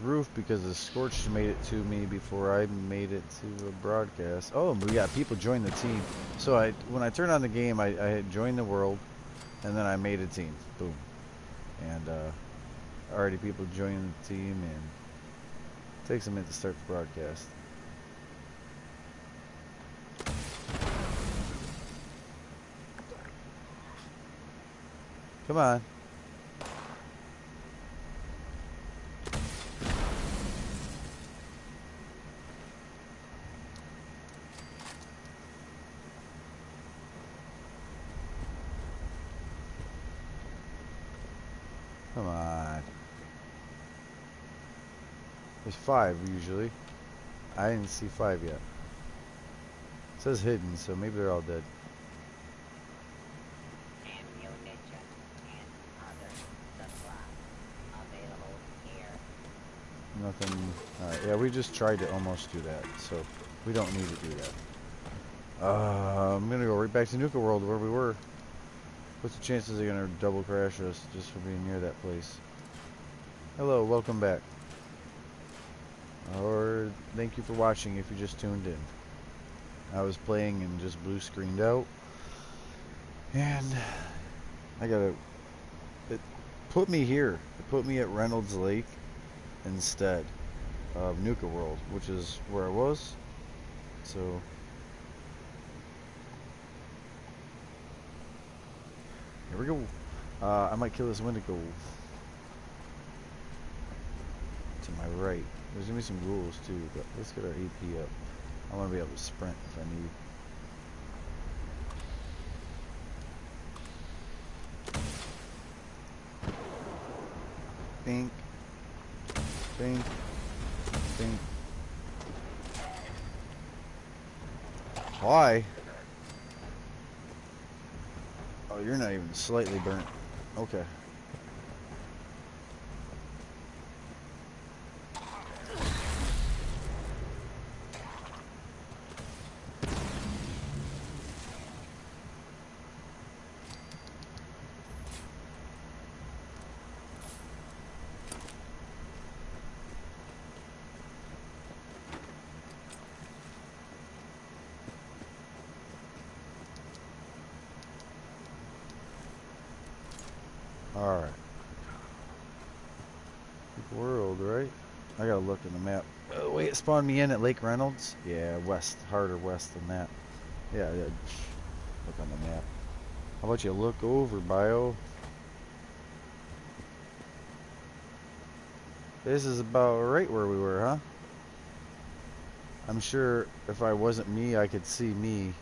roof because the Scorched made it to me before I made it to a broadcast. Oh, we got people join the team. So when I turned on the game, I had joined the world, and then I made a team. Boom. And already people joining the team, and it takes a minute to start the broadcast. Come on. Come on. There's 5 usually. I didn't see 5 yet. It says hidden, so maybe they're all dead. Nothing. Yeah, we just tried to almost do that, so we don't need to do that. I'm gonna go right back to Nuka World where we were. What's the chances they're gonna double crash us just for being near that place? Hello, welcome back. Or thank you for watching if you just tuned in. I was playing and just blue screened out. And it put me here. It put me at Reynolds Lake instead of Nuka World, which is where I was. So here we go. I might kill this Wendigo. To my right. There's gonna be some rules too, but let's get our AP up. I want to be able to sprint if I need. Bink. Bink. Bink. Why? Oh, you're not even slightly burnt. Okay. Alright. World, right? I gotta look in the map. Oh, wait, it spawned me in at Lake Reynolds? Yeah, west. Harder west than that. Yeah, look on the map. How about you look over, Bio? This is about right where we were, huh? I'm sure if I wasn't me, I could see me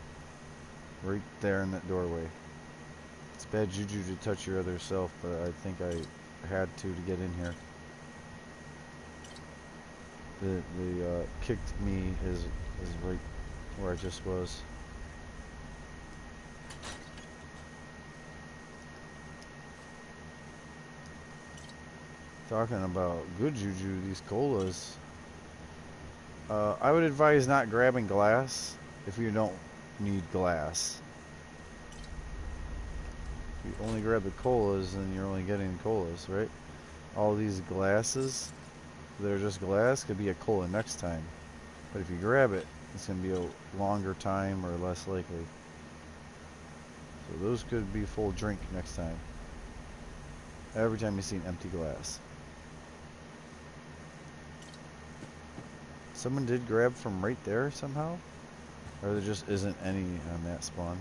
right there in that doorway. It's bad juju to touch your other self, but I think I had to get in here. The kicked me is right where I just was. Talking about good juju, these colas. I would advise not grabbing glass if you don't need glass. If you only grab the colas, then you're only getting colas, right? All these glasses that are just glass could be a cola next time. But if you grab it, it's going to be a longer time or less likely. So those could be full drink next time. Every time you see an empty glass. Someone did grab from right there somehow? Or there just isn't any on that spawn?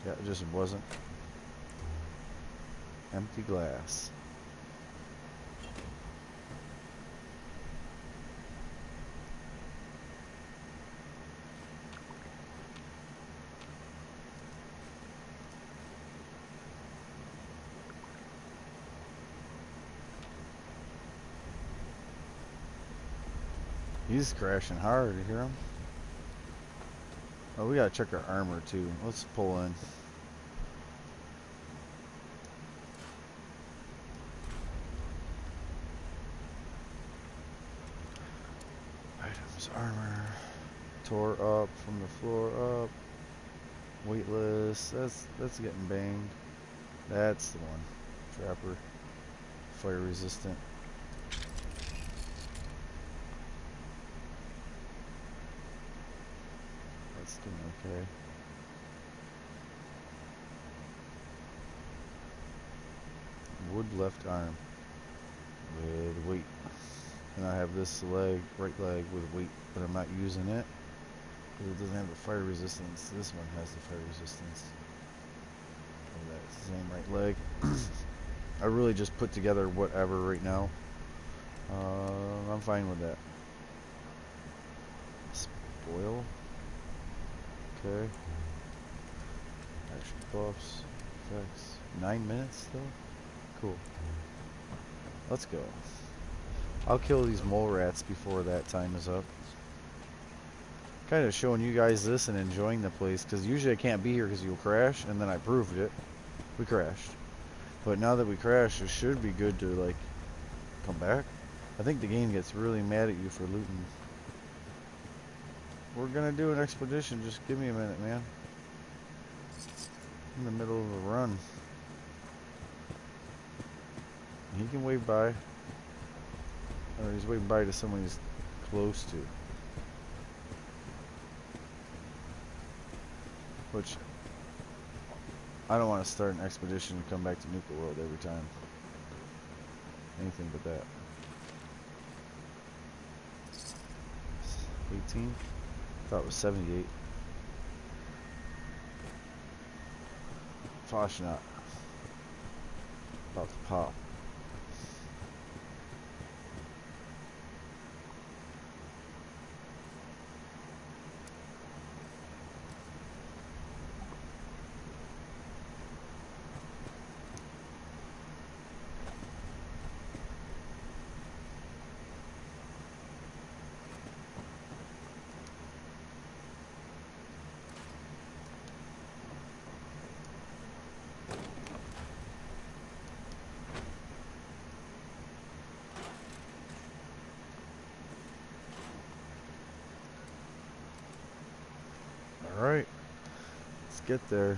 Yeah, it just wasn't. Empty glass. He's crashing hard, you hear him? Oh, we gotta check our armor too. Let's pull in. Items, armor. Tore up from the floor up. Weightless. That's getting banged. That's the one. Trapper. Fire resistant. It's doing okay. Wood left arm with weight. And I have this leg, right leg with weight, but I'm not using it because it doesn't have the fire resistance. This one has the fire resistance. That same right leg. I really just put together whatever right now. I'm fine with that. Spoil. Okay. Action buffs. Effects. 9 minutes still? Cool. Let's go. I'll kill these mole rats before that time is up. Kind of showing you guys this and enjoying the place, because usually I can't be here because you'll crash, and then I proved it. We crashed. But now that we crashed, it should be good to, like, come back. I think the game gets really mad at you for looting. We're gonna do an expedition, just give me a minute, man. In the middle of a run. He can wave by. Or he's waving by to someone he's close to. Which, I don't want to start an expedition and come back to Nuka World every time. Anything but that. 18? Thought it was 78. Fun Fashnact. About to pop. Alright, let's get there.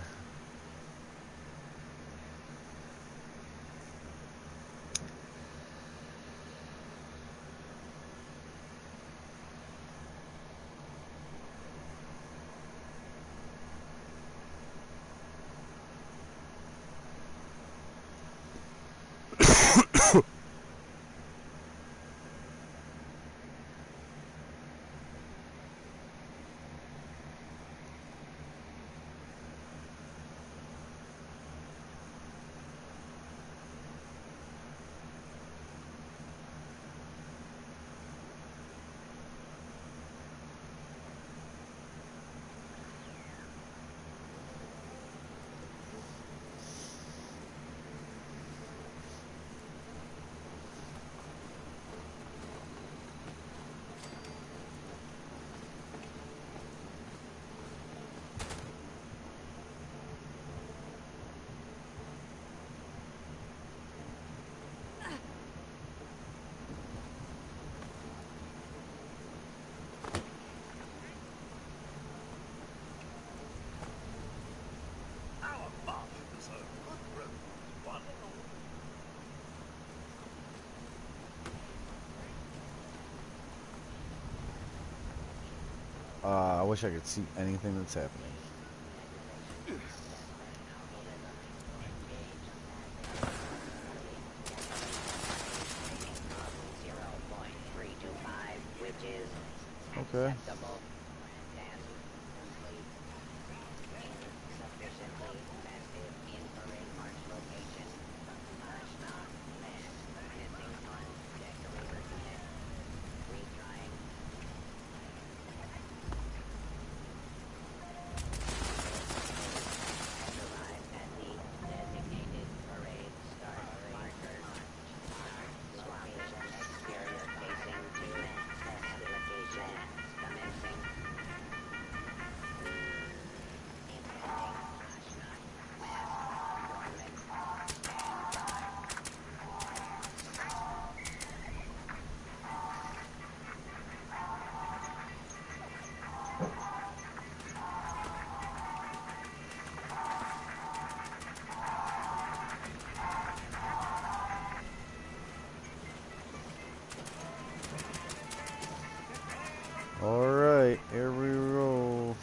I wish I could see anything that's happening. Okay. Alright, here we roll.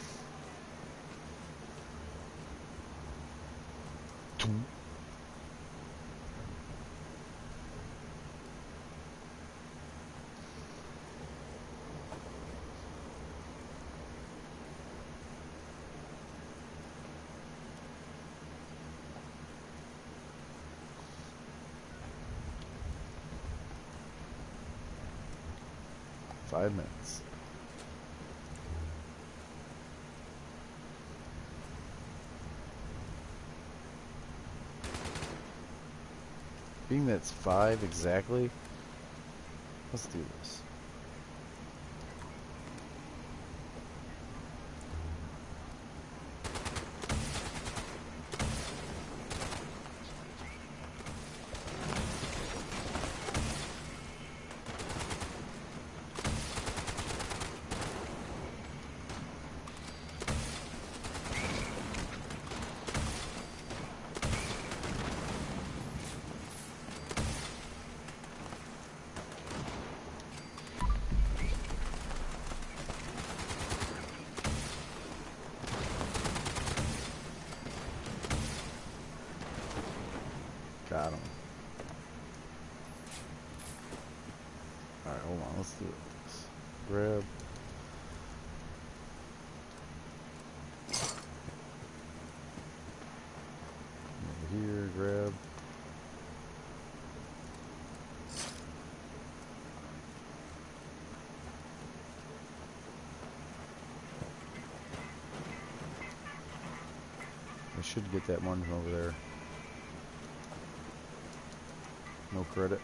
5 minutes. Being that's 5 exactly, let's do this. Got him. Alright, hold on, let's do this. Grab. Over here, grab. I should get that one from over there. No credit.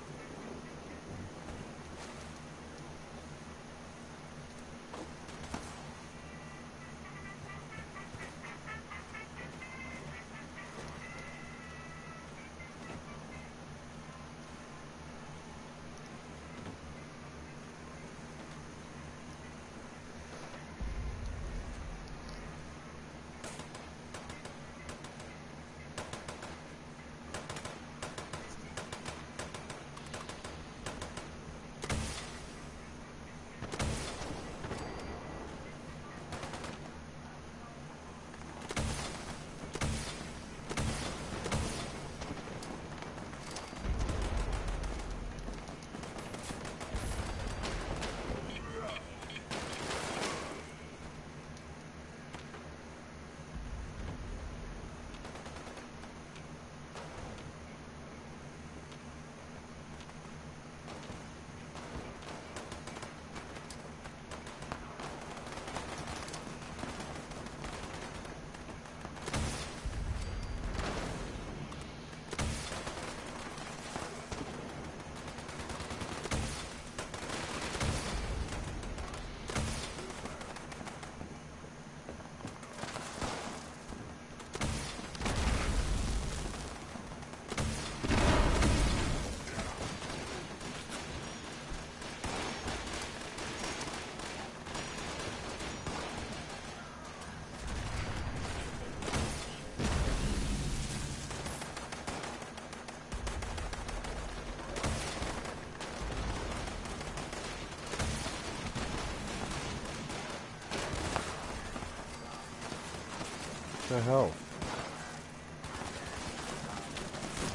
What the hell?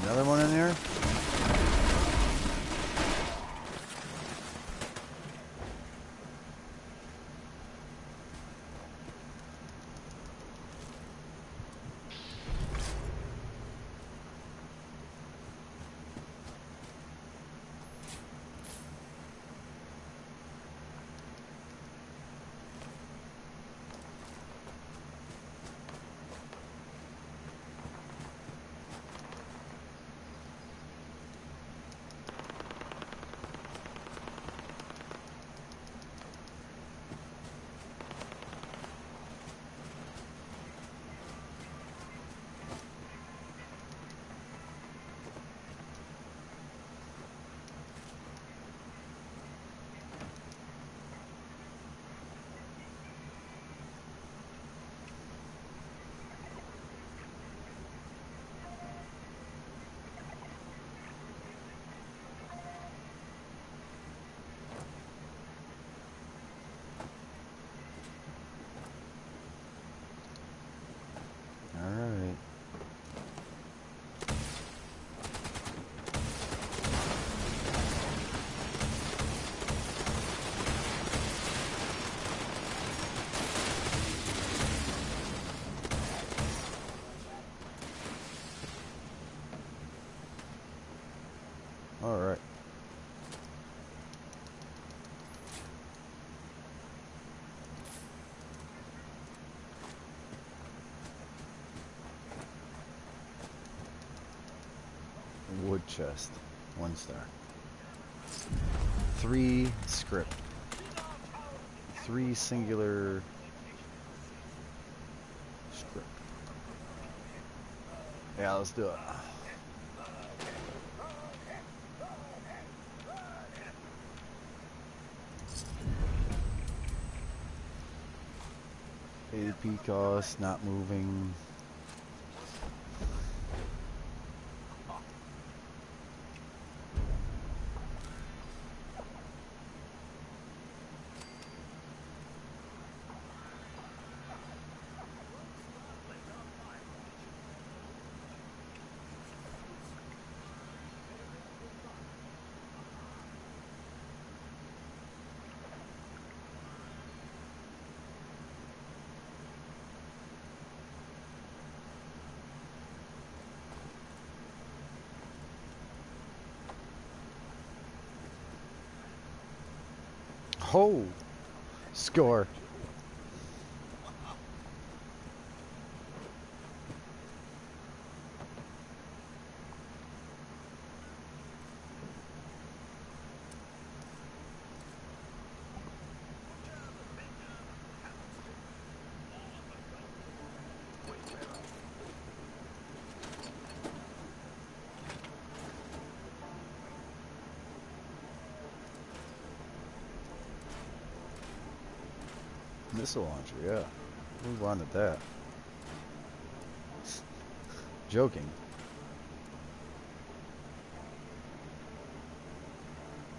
Another one in there? chest. 1 star. 3 script. 3 singular script. Yeah, let's do it. AP cost, not moving. Oh, score. Missile launcher, yeah. We wanted that. Joking.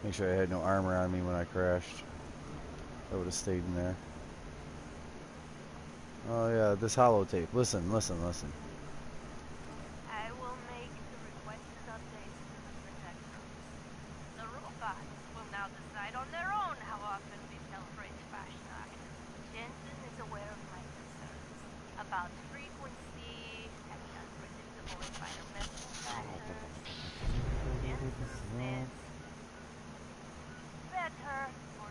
Make sure I had no armor on me when I crashed. I would have stayed in there. Oh yeah, this holotape. Listen, listen, listen. I will make the requested updates to the protectors. The robots will now decide on their own how often we celebrate Fashnacht. Jensen is aware of my concerns about frequency and the unpredictable environmental factors. Jensen says better or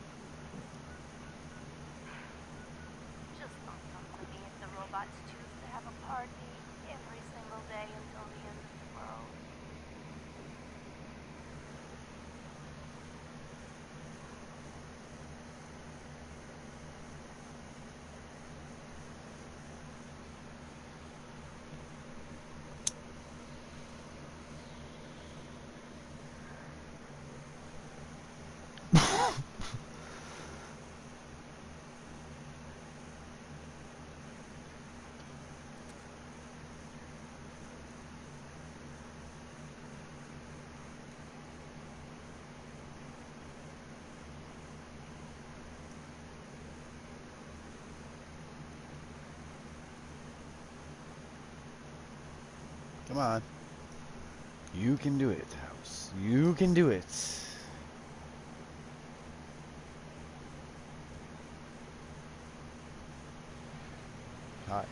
just don't come to me if the robots choose to have a party every single day until the end of the world. Come on. You can do it, House. You can do it. Hi.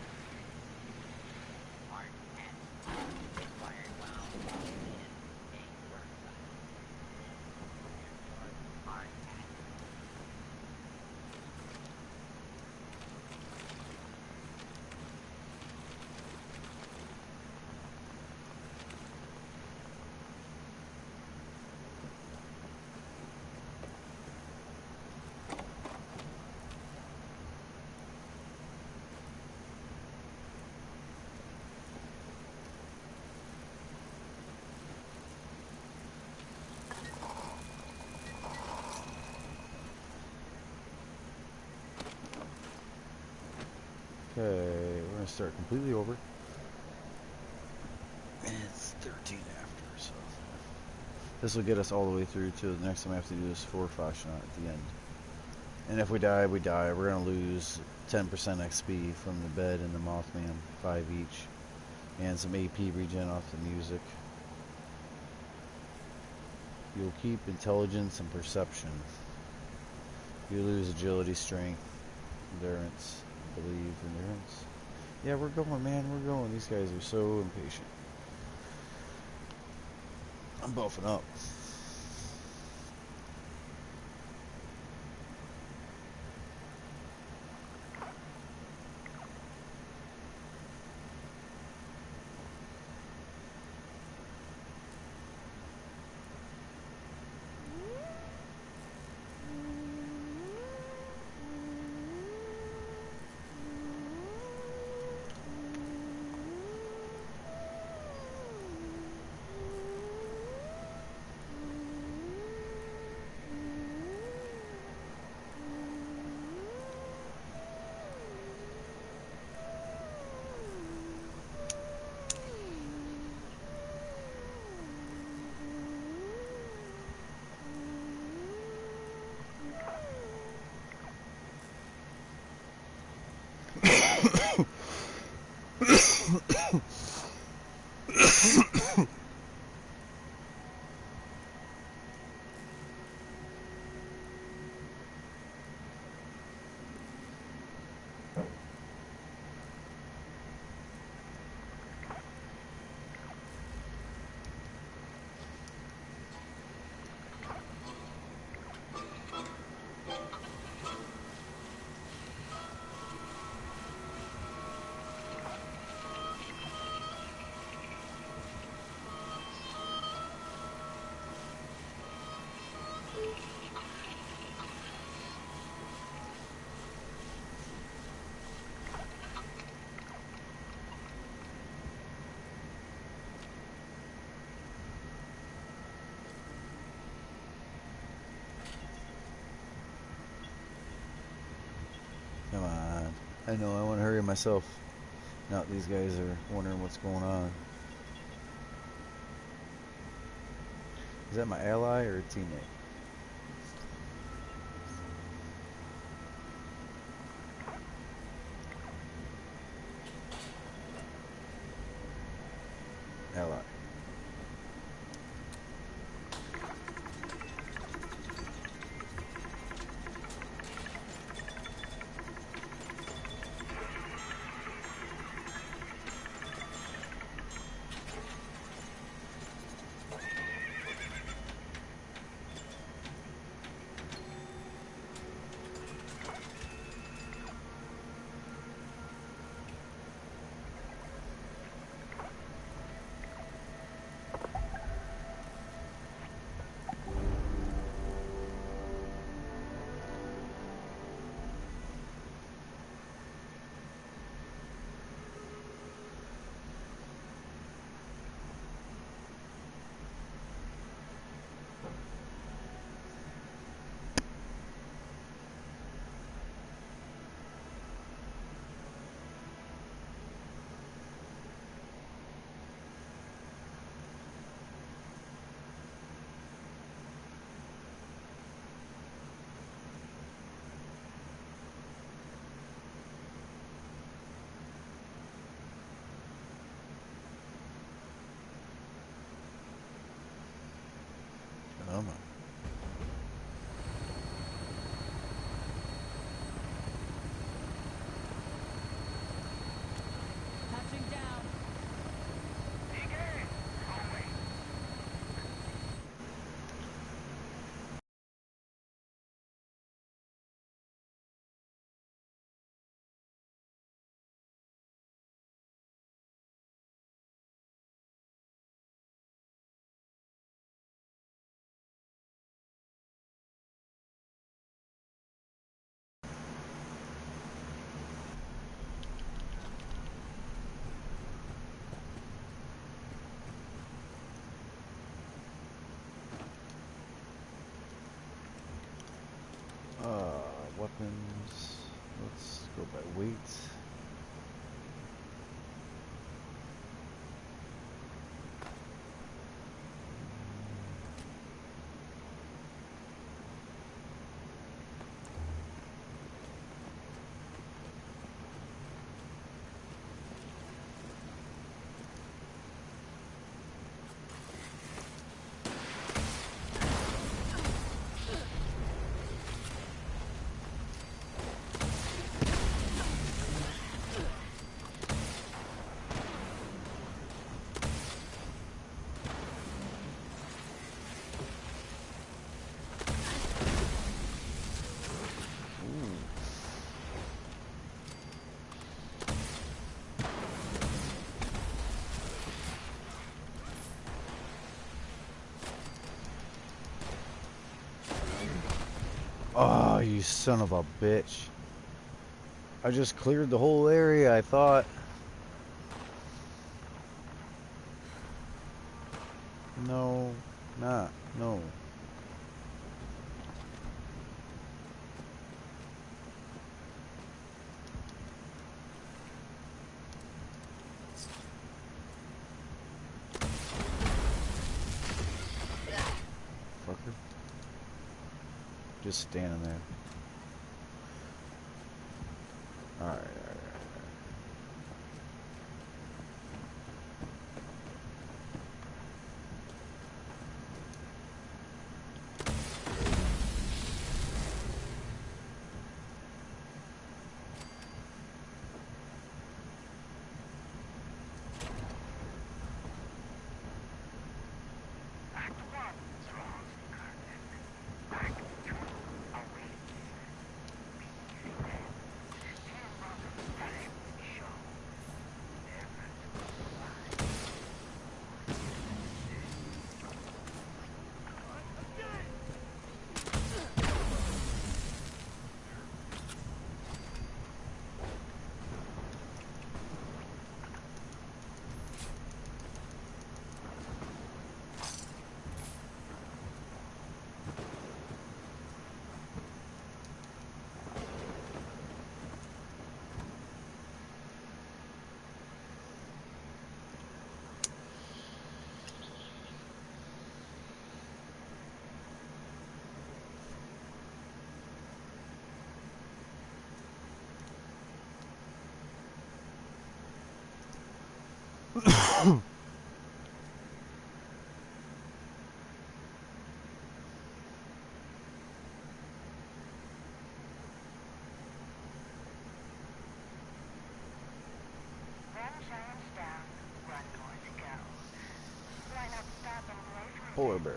Okay, we're gonna start completely over. It's 13 after, so this will get us all the way through to the next time I have to do this 4 Fashnacht at the end. And if we die, we die. We're gonna lose 10% XP from the bed and the Mothman, 5 each, and some AP regen off the music. You'll keep intelligence and perception. You lose agility, strength, endurance, I believe, endurance. Yeah, we're going, man, we're going. These guys are so impatient. I'm buffing up. I know, I want to hurry myself. Now these guys are wondering what's going on. Is that my ally or a teammate? Ally. Oh my. Touching down. Weapons. Let's go by weight. Oh, you son of a bitch. I just cleared the whole area, I thought. No, not. No. Fucker. Just standing there. Alright, alright. Polar bear.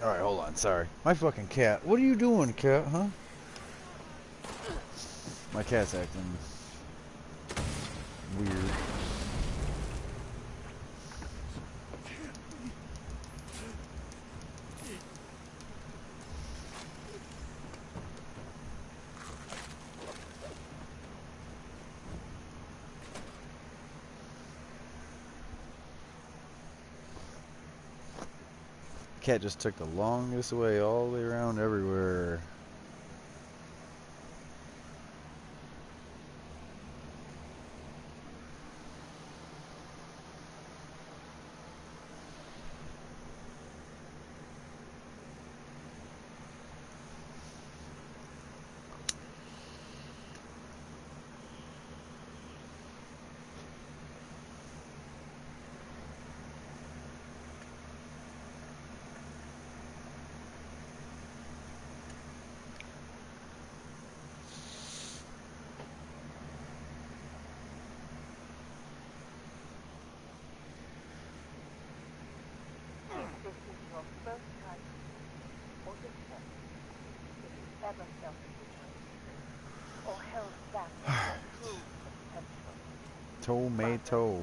Alright, hold on, sorry. My fucking cat. What are you doing, cat, huh? My cat's acting weird. Cat just took the longest way all the way around everywhere. Tomato.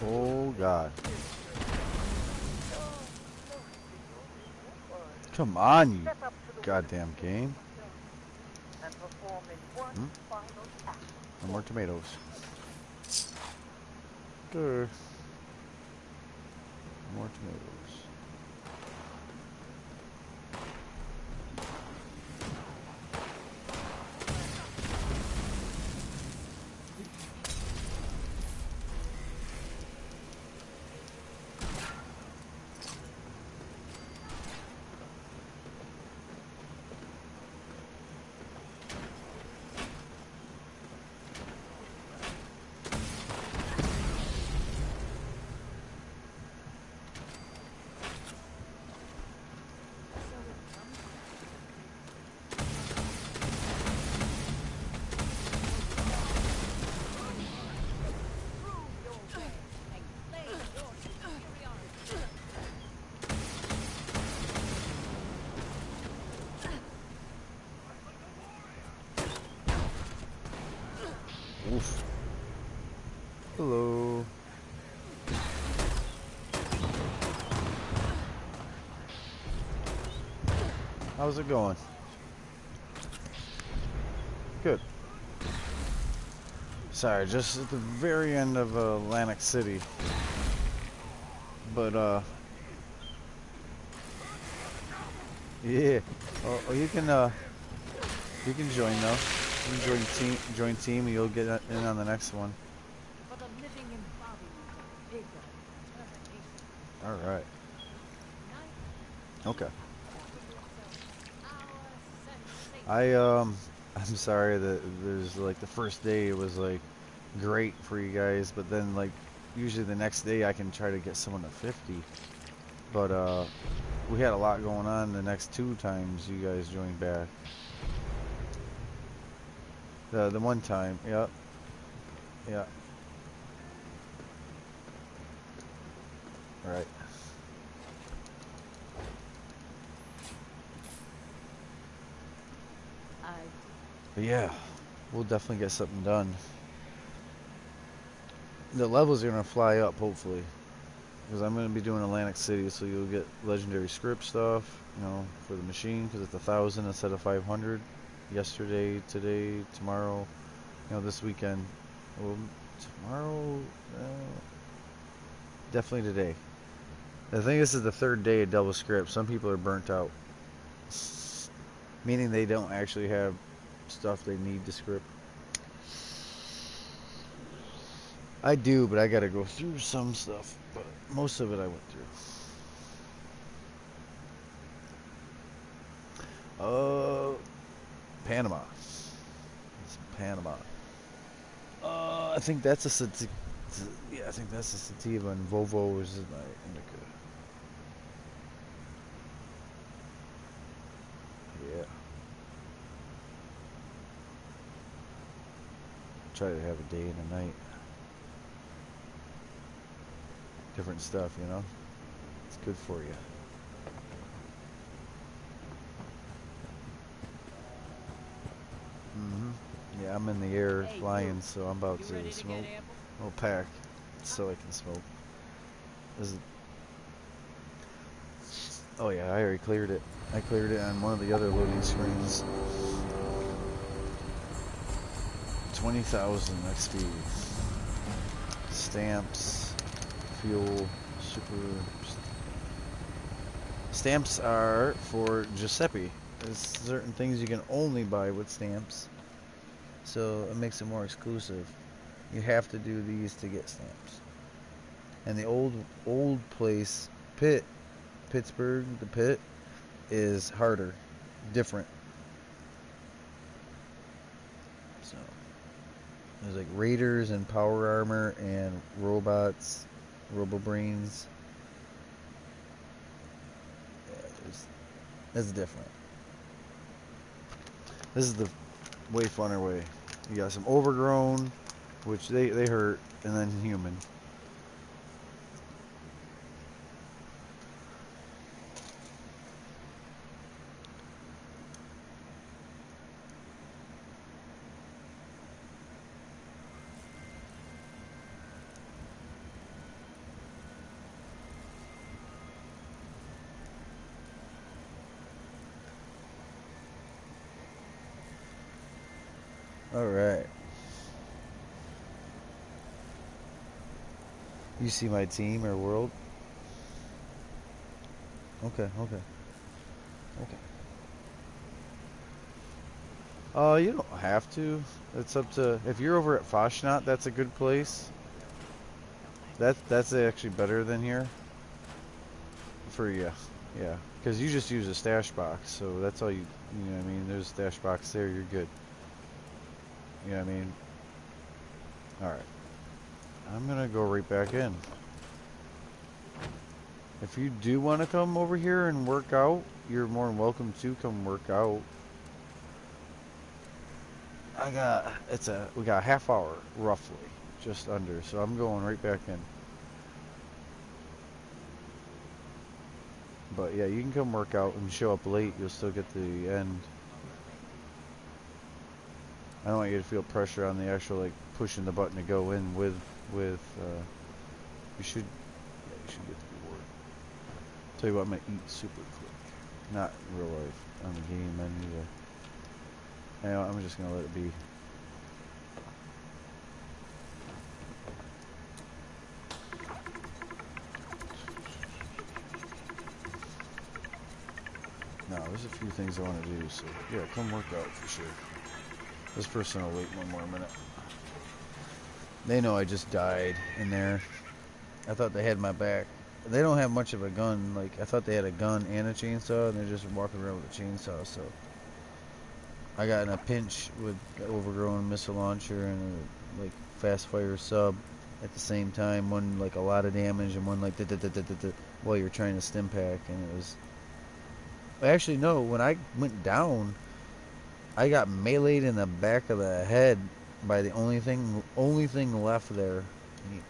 Oh God. Come on, you goddamn game. No more tomatoes. Good. More tomatoes. Hello. How's it going? Good. Sorry, just at the very end of Atlantic City. But yeah. Oh, you can join though. You can join team, and you'll get in on the next one. But a living embodiment of vigor and determination. All right. Tonight, Okay. offer yourself our sensation. I'm sorry that there's like the first day it was like great for you guys, but then like usually the next day I can try to get someone to 50. But we had a lot going on the next two times you guys joined back. The one time, yeah, yeah. Right. I But yeah, we'll definitely get something done. The levels are gonna fly up hopefully, because I'm gonna be doing Atlantic City, so you'll get legendary script stuff, you know, for the machine, because it's 1,000 instead of 500. Yesterday, today, tomorrow, you know, this weekend. Well, tomorrow, definitely today. I think this is the third day of double script. Some people are burnt out, meaning they don't actually have stuff they need to script. I do, but I gotta go through some stuff. But most of it I went through. Panama. It's Panama. I think that's a sativa. Yeah, I think that's a sativa, and Volvo is my indica. Yeah. Try to have a day and a night. Different stuff, you know. It's good for you. Yeah, I'm in the air Hey, flying, you. so I'm about You to ready to smoke. get ample? I'll pack so I can smoke. This is, oh yeah, I already cleared it. I cleared it on one of the other loading screens. 20,000 XP. Stamps, fuel, super. Stamps are for Giuseppe. There's certain things you can only buy with stamps, so it makes it more exclusive. You have to do these to get stamps. And the old place, Pittsburgh, the pit, is harder, different. So there's like raiders and power armor and robots, robo-brains. Yeah, that's different. This is the way funner way. You got some overgrown, which they hurt, and then human. All right. You see my team or world? Okay, okay, okay. You don't have to. It's up to if you're over at Fashnacht, that's a good place. That's actually better than here for you. Yeah, because you just use a stash box, so that's all you know what I mean. There's a stash box there. You're good. You know what I mean? All right. I'm gonna go right back in. If you do want to come over here and work out, you're more than welcome to come work out. We got a half hour roughly, just under. So I'm going right back in. But yeah, you can come work out and show up late. You'll still get the end. I don't want you to feel pressure on the actual like pushing the button to go in with with, you should get the reward. Tell you what, I'm gonna eat super quick. Not in real life, on the game menu. Anyway, I'm just gonna let it be. No, there's a few things I want to do, so yeah, come work out for sure. This person will wait one more minute. They know I just died in there. I thought they had my back. They don't have much of a gun. Like, I thought they had a gun and a chainsaw, and they're just walking around with a chainsaw, so. I got in a pinch with overgrown missile launcher and a, like, fast fire sub at the same time. One, like, a lot of damage, and one, like, while you're trying to stim pack, and it was... Actually, no, when I went down, I got meleeed in the back of the head by the only thing left there.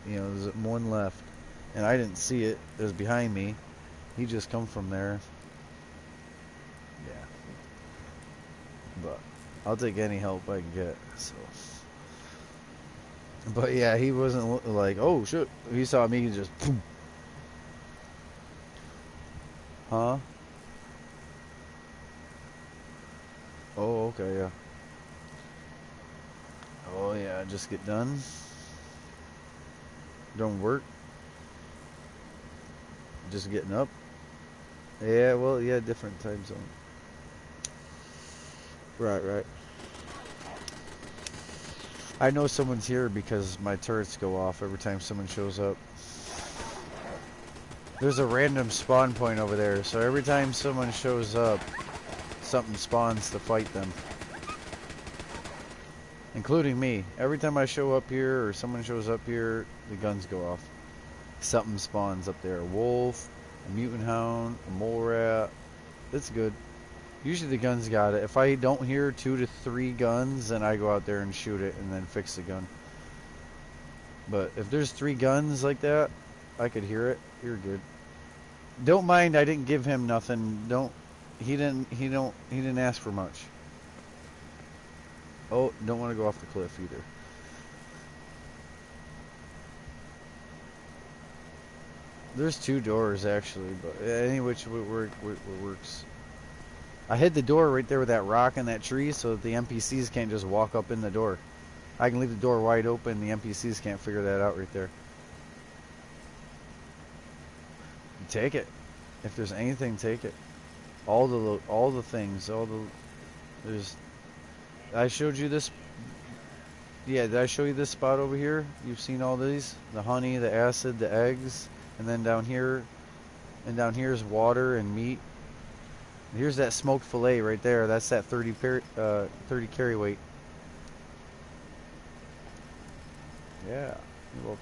You know, there's one left, and I didn't see it. It was behind me. He just come from there. Yeah. But I'll take any help I can get. So. But yeah, he wasn't like, oh shit. He saw me and just, boom. Huh? Oh, okay, yeah. Oh yeah, just get done. Don't work. Just getting up. Yeah, well, yeah, different time zone. Right. I know someone's here because my turrets go off every time someone shows up. There's a random spawn point over there, so every time someone shows up, something spawns to fight them. Including me. Every time I show up here or someone shows up here, the guns go off. Something spawns up there. A wolf, a mutant hound, a mole rat. It's good. Usually the guns got it. If I don't hear 2 to 3 guns, then I go out there and shoot it and then fix the gun. But if there's 3 guns like that, I could hear it. You're good. Don't mind I didn't give him nothing. He didn't ask for much. Oh, don't want to go off the cliff either. There's 2 doors actually, but any which works. I hid the door right there with that rock and that tree so that the NPCs can't just walk up in the door. I can leave the door wide open, the NPCs can't figure that out right there. Take it. If there's anything, take it. All the things, there's... I showed you this... Yeah, did I show you this spot over here? You've seen all these? The honey, the acid, the eggs, and then down here is water and meat. Here's that smoked fillet right there. That's that 30 carry weight. Yeah, you're welcome.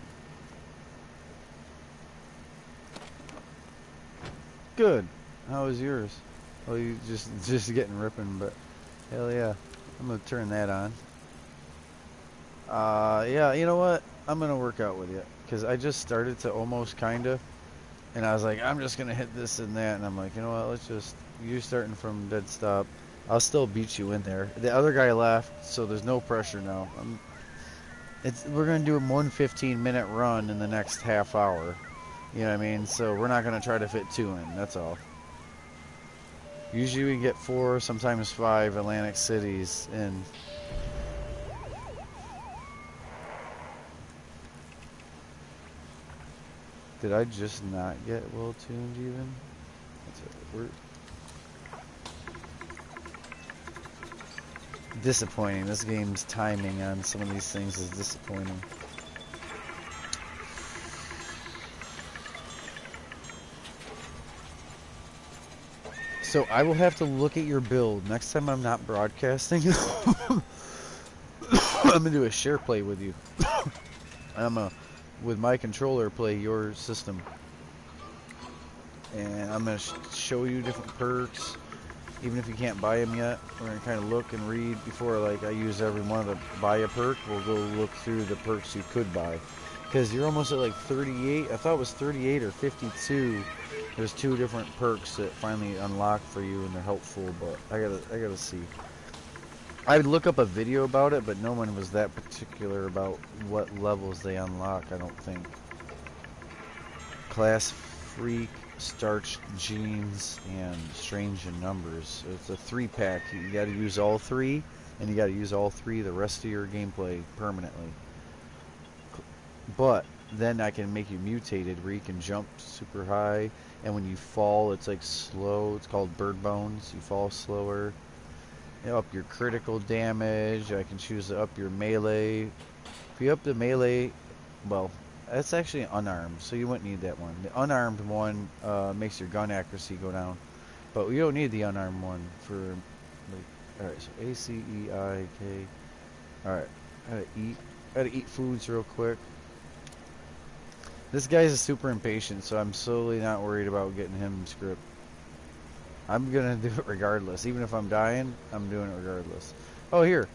Good. How was yours? Well, you just getting ripping, but hell yeah, I'm gonna turn that on. Yeah, you know what? I'm gonna work out with you because I just started to almost kinda, and I was like, I'm just gonna hit this and that, and I'm like, you know what? Let's just. You're starting from dead stop. I'll still beat you in there. The other guy left, so there's no pressure now. We're gonna do a 115-minute run in the next half hour. You know what I mean? So we're not gonna try to fit 2 in. That's all. Usually we get 4, sometimes 5 Atlantic cities in. Did I just not get well tuned even? That's it. Disappointing. This game's timing on some of these things is disappointing. So I will have to look at your build next time I'm not broadcasting. I'm gonna do a share play with you. I'm gonna, with my controller, play your system, and I'm gonna show you different perks. Even if you can't buy them yet, we're gonna kind of look and read before, like, I use every one to buy a perk. We'll go look through the perks you could buy, because you're almost at like 38. I thought it was 38 or 52. There's 2 different perks that finally unlock for you, and they're helpful. But I gotta see. I would look up a video about it, but no one was that particular about what levels they unlock, I don't think. Class Freak, Starched Jeans, and Strange in Numbers. It's a 3-pack. You gotta use all 3, and you gotta use all 3 the rest of your gameplay permanently. But then I can make you mutated where you can jump super high, and when you fall, it's like slow. It's called bird bones. You fall slower. You know, up your critical damage. I can choose to up your melee. If you up the melee, well, that's actually unarmed, so you wouldn't need that one. The unarmed one makes your gun accuracy go down, but you don't need the unarmed one for. Like, all right, so ACEIK. All right, I gotta eat foods real quick. This guy's super impatient, so I'm solely not worried about getting him script. I'm gonna do it regardless. Even if I'm dying, I'm doing it regardless. Oh, here.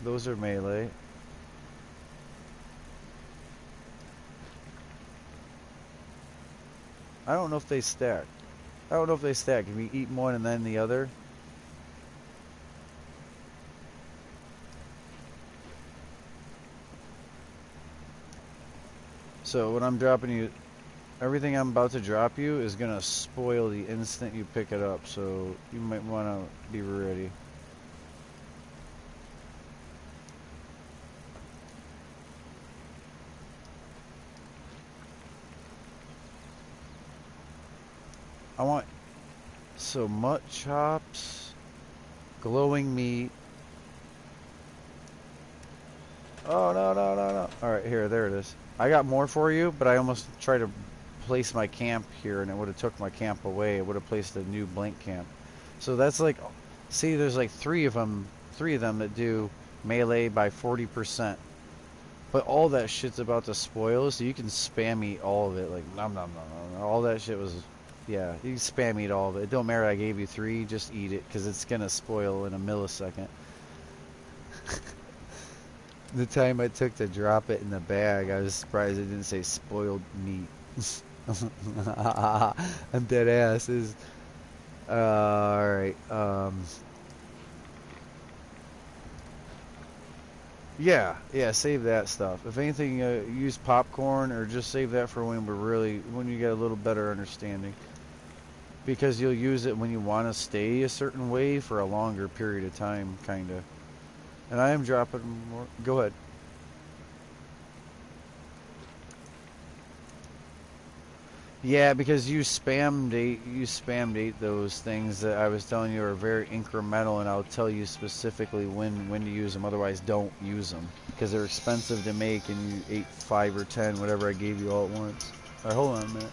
Those are melee. I don't know if they stack. I don't know if they stack. If you eat one and then the other. So what I'm dropping you, everything I'm about to drop you is gonna spoil the instant you pick it up. So you might wanna be ready. I want so mutt chops, glowing meat. Oh no no no no! All right, here, there it is. I got more for you, but I almost tried to place my camp here, and it would have took my camp away. It would have placed a new blank camp. So that's like, see, there's like three of them that do melee by 40%. But all that shit's about to spoil, so you can spam eat all of it. Like, nom nom nom nom. Nom. All that shit was, yeah, you can spam eat all of it. It don't matter, I gave you 3, just eat it, because it's going to spoil in a millisecond. The time I took to drop it in the bag, I was surprised it didn't say spoiled meat. I'm dead ass. Alright, yeah, save that stuff. If anything, use popcorn or just save that for when you get a little better understanding. Because you'll use it when you want to stay a certain way for a longer period of time, kinda. And I am dropping more. Go ahead. Yeah, because you spammed ate those things that I was telling you are very incremental, and I'll tell you specifically when to use them. Otherwise, don't use them because they're expensive to make, and you ate 5 or 10, whatever I gave you all at once. All right, hold on a minute.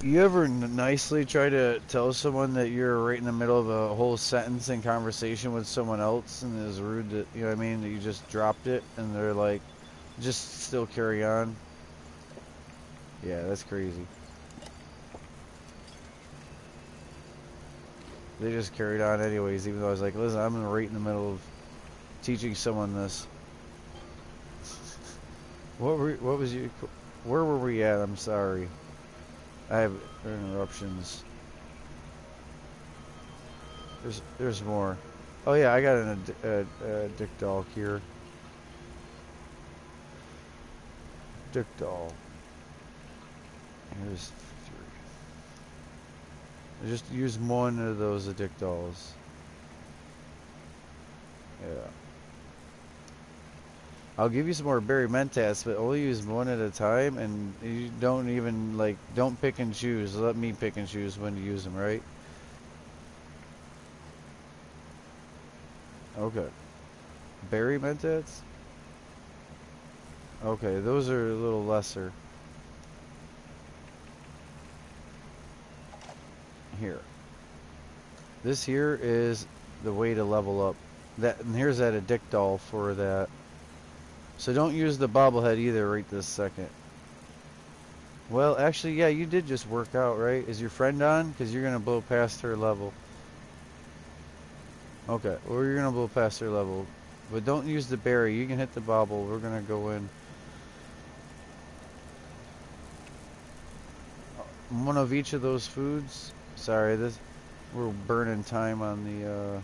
You ever nicely try to tell someone that you're right in the middle of a whole sentence in conversation with someone else and is rude that, you know what I mean, that you just dropped it and they're like, just still carry on? Yeah, that's crazy. They just carried on anyways, even though I was like, listen, I'm right in the middle of teaching someone this. What was you, where were we at? I'm sorry. I have interruptions. There's more. Oh yeah, I got a dick doll here. Dick doll. Here's 3. Just use one of those addict dolls. Yeah. I'll give you some more berry mentats, but only use one at a time, and you don't even, like, don't pick and choose. Let me pick and choose when to use them, right? Okay. Berry mentats? Okay, those are a little lesser. Here. This here is the way to level up. That, and here's that addict doll for that. So don't use the bobblehead either right this second. Well, actually, yeah, you did just work out, right? Is your friend on? Because you're going to blow past her level. Okay, well, you're going to blow past her level. But don't use the berry. You can hit the bobble. We're going to go in. One of each of those foods. Sorry, this we're burning time on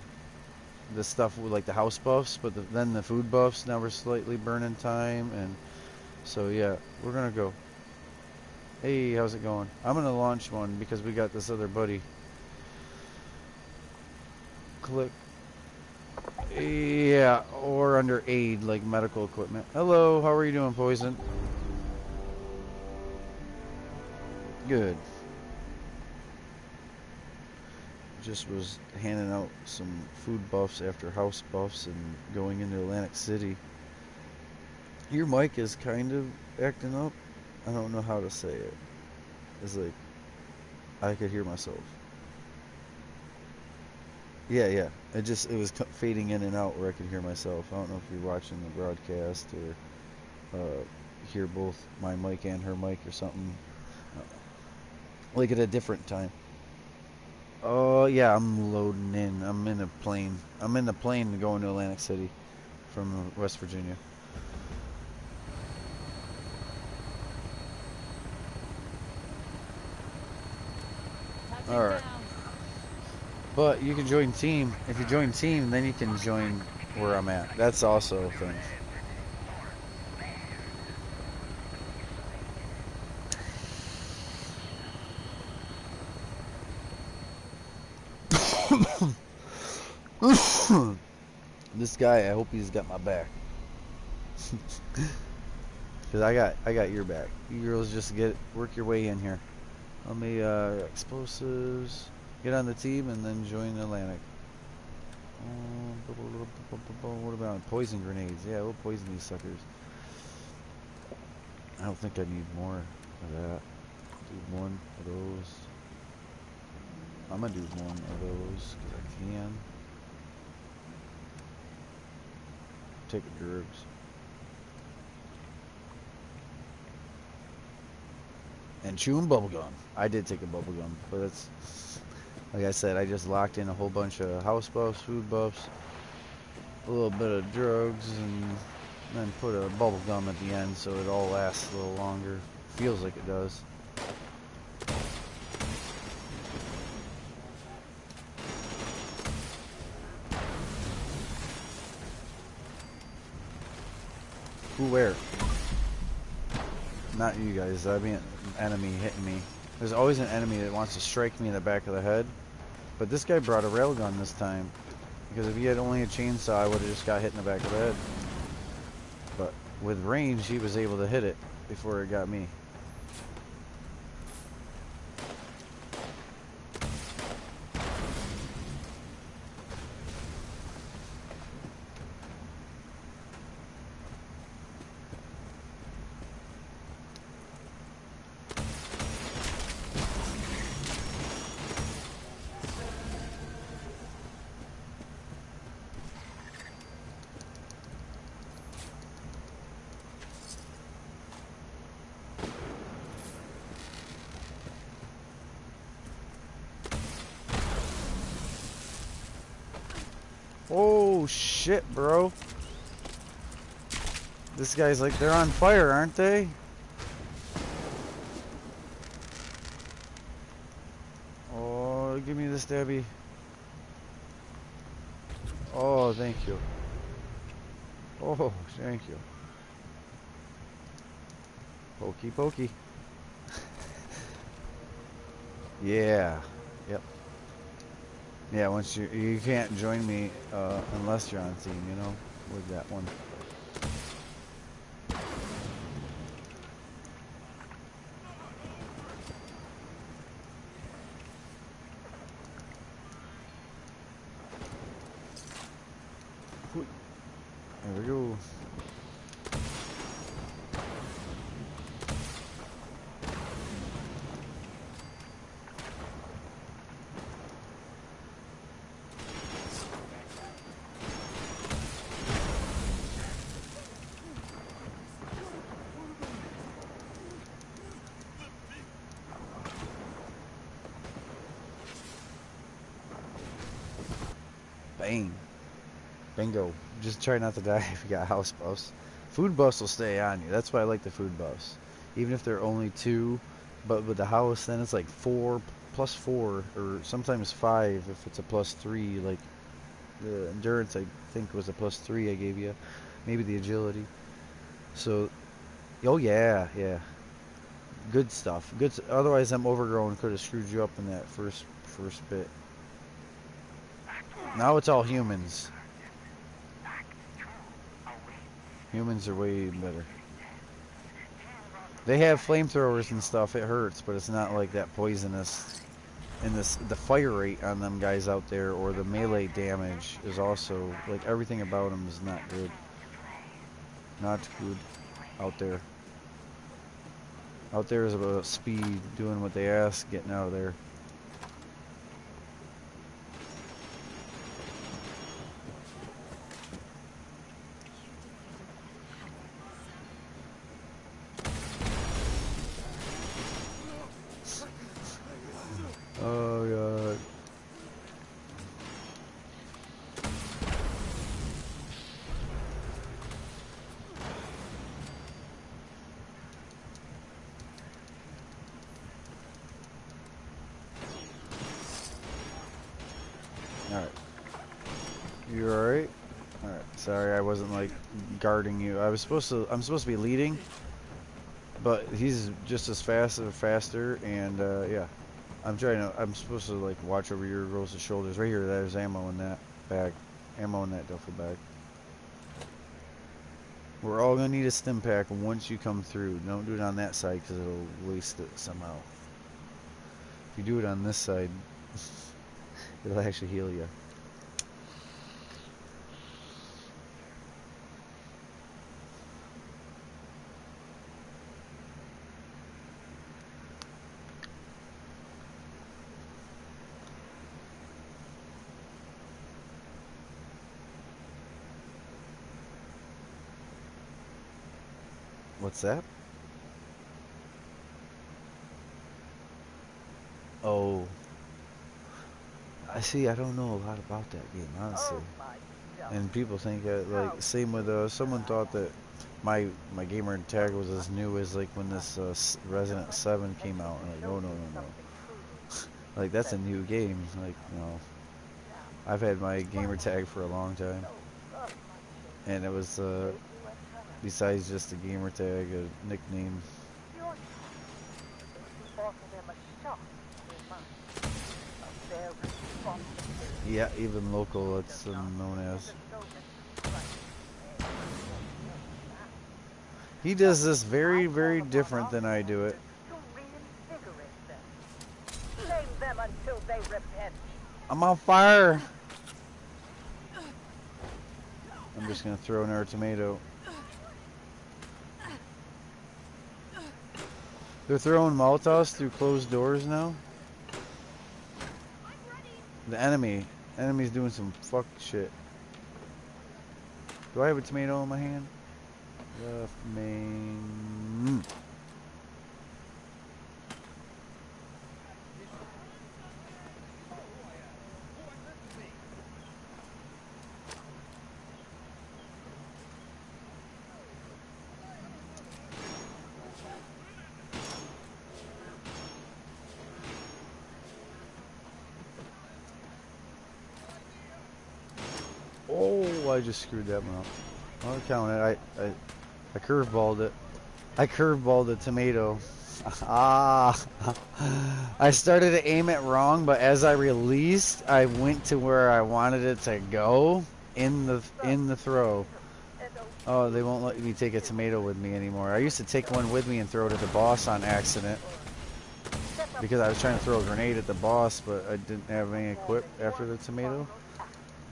the stuff with like the house buffs, but then the food buffs now we're slightly burning time, and so yeah, we're going to go. Hey, how's it going? I'm going to launch one because we got this other buddy. Click. Yeah, or under aid, like medical equipment. Hello, how are you doing, Poison? Good. Just was handing out some food buffs after house buffs and going into Atlantic City. Your mic is kind of acting up. I don't know how to say it. It's like, I could hear myself. Yeah, yeah. It was fading in and out where I could hear myself. I don't know if you're watching the broadcast or hear both my mic and her mic or something. Like at a different time. Oh, yeah, I'm loading in. I'm in a plane. I'm in the plane going to Atlantic City from West Virginia. Touching Alright. down. But you can join team. If you join team, then you can join where I'm at. That's also a thing. This guy, I hope he's got my back. Cause I got your back. You girls just work your way in here. Let me explosives. Get on the team and then join Atlantic. What about poison grenades? Yeah, we'll poison these suckers. I don't think I need more of that. Do one of those. I'm gonna do one of those because I can. Take drugs. And chewing bubblegum. I did take a bubblegum, but it's like I said, I just locked in a whole bunch of house buffs, food buffs, a little bit of drugs, and then put a bubblegum at the end so it all lasts a little longer. Feels like it does. Who where? Not you guys. I mean, an enemy hitting me. There's always an enemy that wants to strike me in the back of the head. But this guy brought a railgun this time. Because if he had only a chainsaw, I would have just got hit in the back of the head. But with range, he was able to hit it before it got me. Oh shit, bro. This guy's like, they're on fire, aren't they? Oh, give me this, Debbie. Oh, thank you. Oh, thank you. Pokey pokey. Yeah. Yep. Yeah, once you can't join me unless you're on team, you know, with that one. There we go. Bang. Bingo. Just try not to die if you got house buffs. Food buffs will stay on you. That's why I like the food buffs. Even if they're only 2, but with the house, then it's like 4 plus 4, or sometimes 5 if it's a plus 3. Like the endurance, I think was a plus 3 I gave you. Maybe the agility. So, oh yeah, yeah. Good stuff. Good. Otherwise, them overgrown could have screwed you up in that first bit. Now it's all humans. Humans are way better. They have flamethrowers and stuff. It hurts, but it's not like that poisonous. And the fire rate on them guys out there, or the melee damage, is also like everything about them is not good. Not good out there. Out there is about speed, doing what they ask, getting out of there. Oh god. Alright. You alright? Alright. Sorry, I wasn't like guarding you. I'm supposed to be leading, but he's just as fast or faster, and yeah. I'm supposed to like watch over your girls' shoulders. Right here, there's ammo in that bag. Ammo in that duffel bag. We're all gonna need a stim pack once you come through. Don't do it on that side because it'll waste it somehow. If you do it on this side, it'll actually heal you. What's that? Oh, I see. I don't know a lot about that game, honestly. And people think that, like, same with someone thought that my gamer tag was as new as like when this Resident 7 came out. And like, no, no, no, no. Like that's a new game. Like, no. I've had my gamer tag for a long time, and it was besides just a gamer tag, a nickname. Yeah, even local, it's known as. He does this very, very different than I do it. I'm on fire! I'm just gonna throw another tomato. They're throwing Molotovs through closed doors now? The enemy's doing some fuck shit. Do I have a tomato in my hand? Left main. Oh, I just screwed that one up. I'll count it. I curveballed it. I curveballed the tomato. Ah, I started to aim it wrong, but as I released, I went to where I wanted it to go in the throw. Oh, they won't let me take a tomato with me anymore. I used to take one with me and throw it at the boss on accident because I was trying to throw a grenade at the boss, but I didn't have any equipped after the tomato.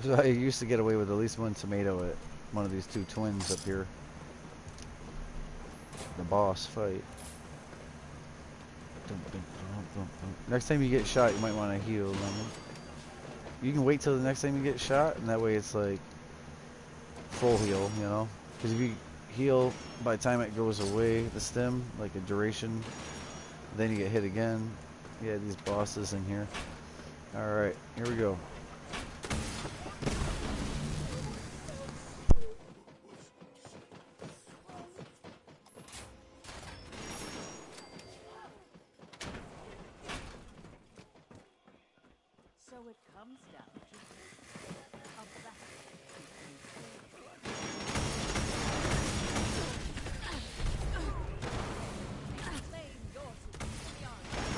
So I used to get away with at least one tomato at one of these two twins up here. The boss fight. Next time you get shot, you might want to heal. You can wait till the next time you get shot, and that way it's like full heal, you know? Because if you heal by the time it goes away, the stem, like a duration, then you get hit again. Yeah, these bosses in here. Alright, here we go. So it comes down to a battle between claim your superiority.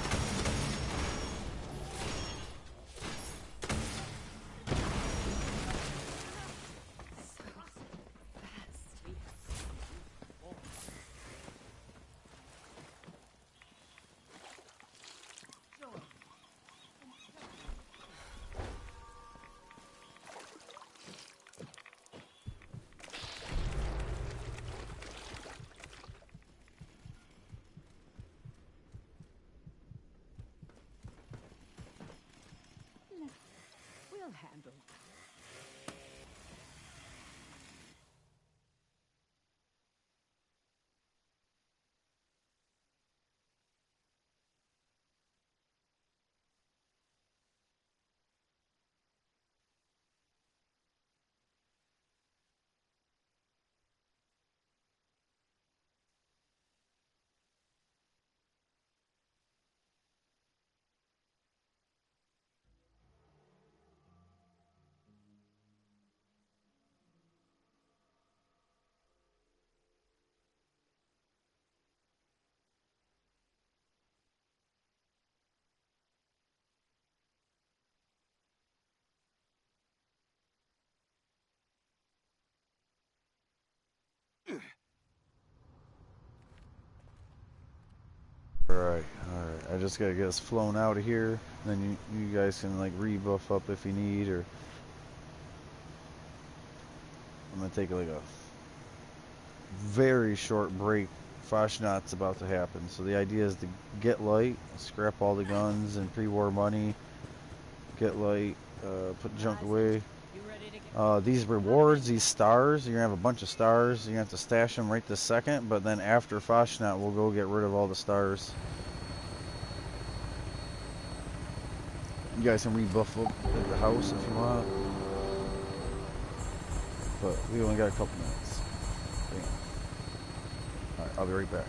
So fast we have seen you perform. Joy and we'll handle that. Alright, alright. I just gotta get us flown out of here. Then you guys can like rebuff up if you need, or I'm gonna take like a very short break. Fashnact's about to happen. So the idea is to get light, scrap all the guns and pre-war money, get light, put junk away. You ready to get These rewards, these stars, you're gonna have a bunch of stars. You're gonna have to stash them right this second, but then after Fashnact, we'll go get rid of all the stars. You guys can rebuff up at the house if you want, but we only got a couple minutes. Alright, I'll be right back.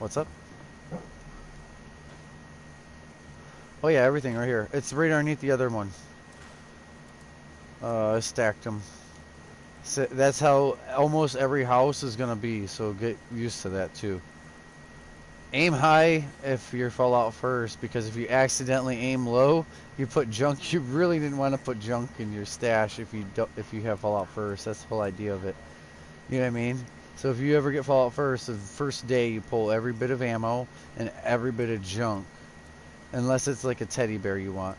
What's up? Oh yeah, everything right here. It's right underneath the other one. I stacked them. So that's how almost every house is gonna be. So get used to that too. Aim high if you fall out first, because if you accidentally aim low, you put junk. You really didn't want to put junk in your stash if you don't, if you have fallout first. That's the whole idea of it. You know what I mean? So if you ever get fallout first, the first day you pull every bit of ammo and every bit of junk, unless it's like a teddy bear you want,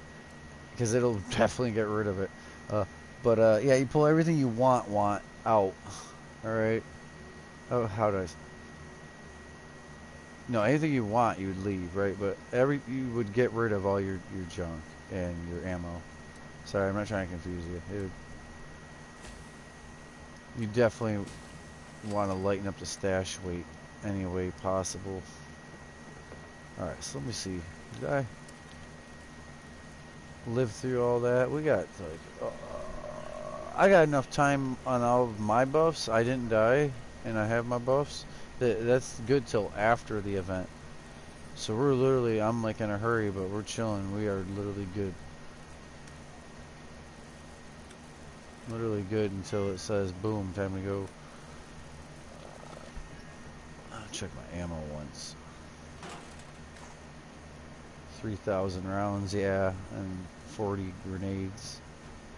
because it'll definitely get rid of it. Uh, but yeah, you pull everything you want out. All right. Oh, how do I? No, anything you want, you would leave, right? But you would get rid of all your junk and your ammo. Sorry, I'm not trying to confuse you. You definitely want to lighten up the stash weight any way possible. All right, so let me see. Did I live through all that? We got like, I got enough time on all of my buffs. I didn't die, and I have my buffs. That's good till after the event. So we're literally, I'm like in a hurry, but we're chilling. We are literally good. Literally good until it says, boom, time to go. I'll check my ammo once. 3,000 rounds, yeah, and 40 grenades.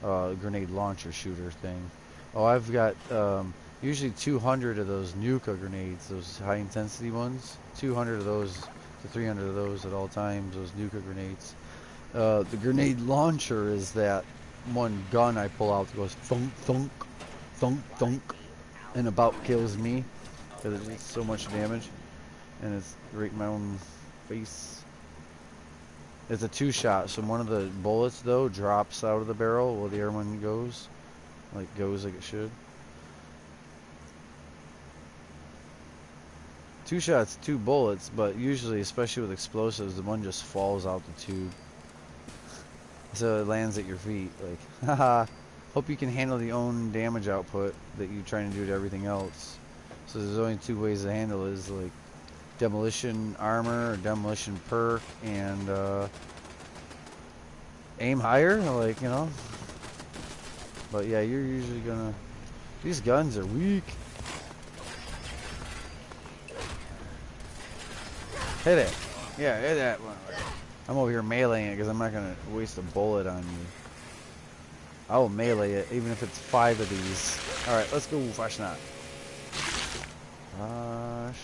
Grenade launcher shooter thing. Oh, I've got usually 200 of those Nuka grenades, those high intensity ones. 200 of those to 300 of those at all times, those Nuka grenades. The grenade launcher is that one gun I pull out that goes thunk, thunk, thunk, thunk, and about kills me because it does so much damage, and it's right in my own face. It's a two-shot, so one of the bullets though drops out of the barrel while the other one goes like it should. Two shots, two bullets, but usually, especially with explosives, the one just falls out the tube. So it lands at your feet, like, haha, hope you can handle the own damage output that you're trying to do to everything else. So there's only two ways to handle it, is like demolition armor or demolition perk, and aim higher, like, you know. But yeah, you're usually gonna, these guns are weak. Hit it. Yeah, hit that one. I'm over here meleeing it because I'm not going to waste a bullet on you. I will melee it, even if it's 5 of these. Alright, let's go, Fashnact. Fashnact.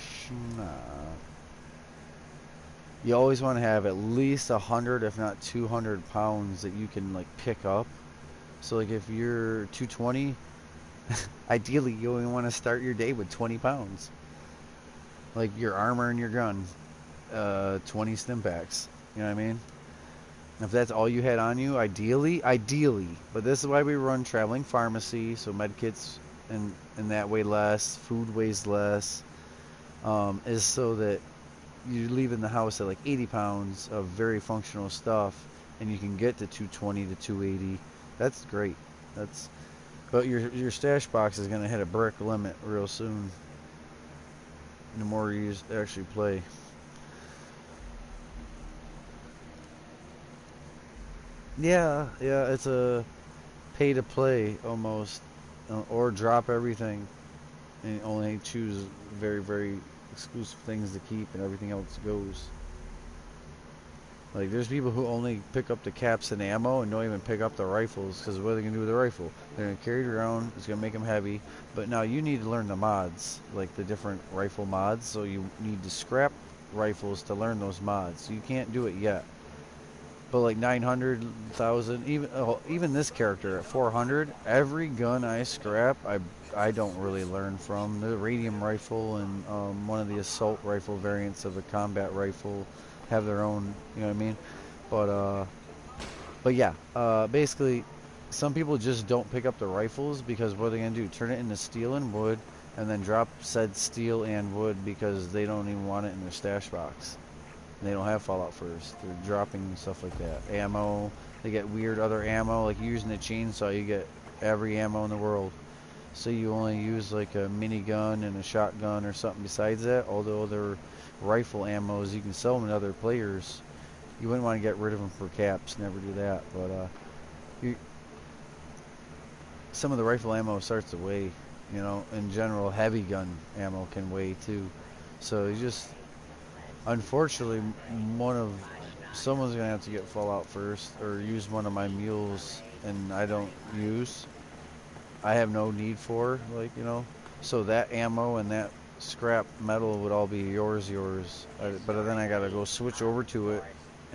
You always want to have at least 100, if not 200 pounds that you can, like, pick up. So, like, if you're 220, ideally you only want to start your day with 20 pounds. Like, your armor and your gun. 20 stim packs. You know what I mean? If that's all you had on you, ideally, but this is why we run traveling pharmacy, so medkits and that weigh less, food weighs less, is so that you're leaving the house at like 80 pounds of very functional stuff, and you can get to 220 to 280. That's great. But your stash box is going to hit a brick limit real soon. The more you actually play. Yeah, it's a pay to play almost, or drop everything and only choose very, very exclusive things to keep, and everything else goes. Like, there's people who only pick up the caps and ammo and don't even pick up the rifles, because what are they going to do with the rifle? They're going to carry it around, it's going to make them heavy, but now you need to learn the mods, like the different rifle mods, so you need to scrap rifles to learn those mods. So you can't do it yet. But like 900,000, even this character at 400, every gun I scrap, I don't really learn from. The radium rifle and one of the assault rifle variants of a combat rifle have their own, you know what I mean? But yeah, basically, some people just don't pick up the rifles because what are they gonna do? Turn it into steel and wood, and then drop said steel and wood because they don't even want it in their stash box. They don't have Fallout first. They're dropping stuff like that. Ammo. They get weird other ammo. Like using a chainsaw, you get every ammo in the world. So you only use like a minigun and a shotgun or something besides that. Although they're rifle ammos, you can sell them to other players. You wouldn't want to get rid of them for caps. Never do that. But you, some of the rifle ammo starts to weigh. You know, in general, heavy gun ammo can weigh too. So you just, unfortunately, someone's gonna have to get Fallout first, or use one of my mules, and I don't use. I have no need for, like, you know. So that ammo and that scrap metal would all be yours. But then I gotta go switch over to it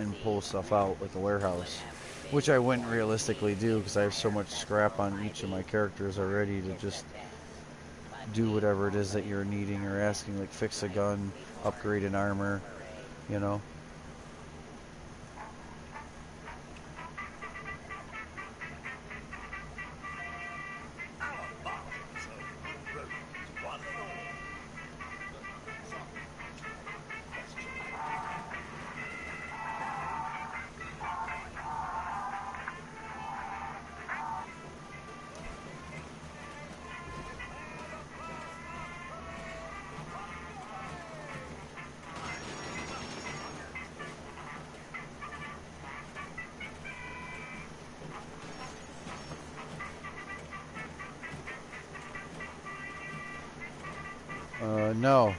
and pull stuff out like a warehouse, which I wouldn't realistically do because I have so much scrap on each of my characters already to just do whatever it is that you're needing or asking, like fix a gun, upgrade an armor, you know. No.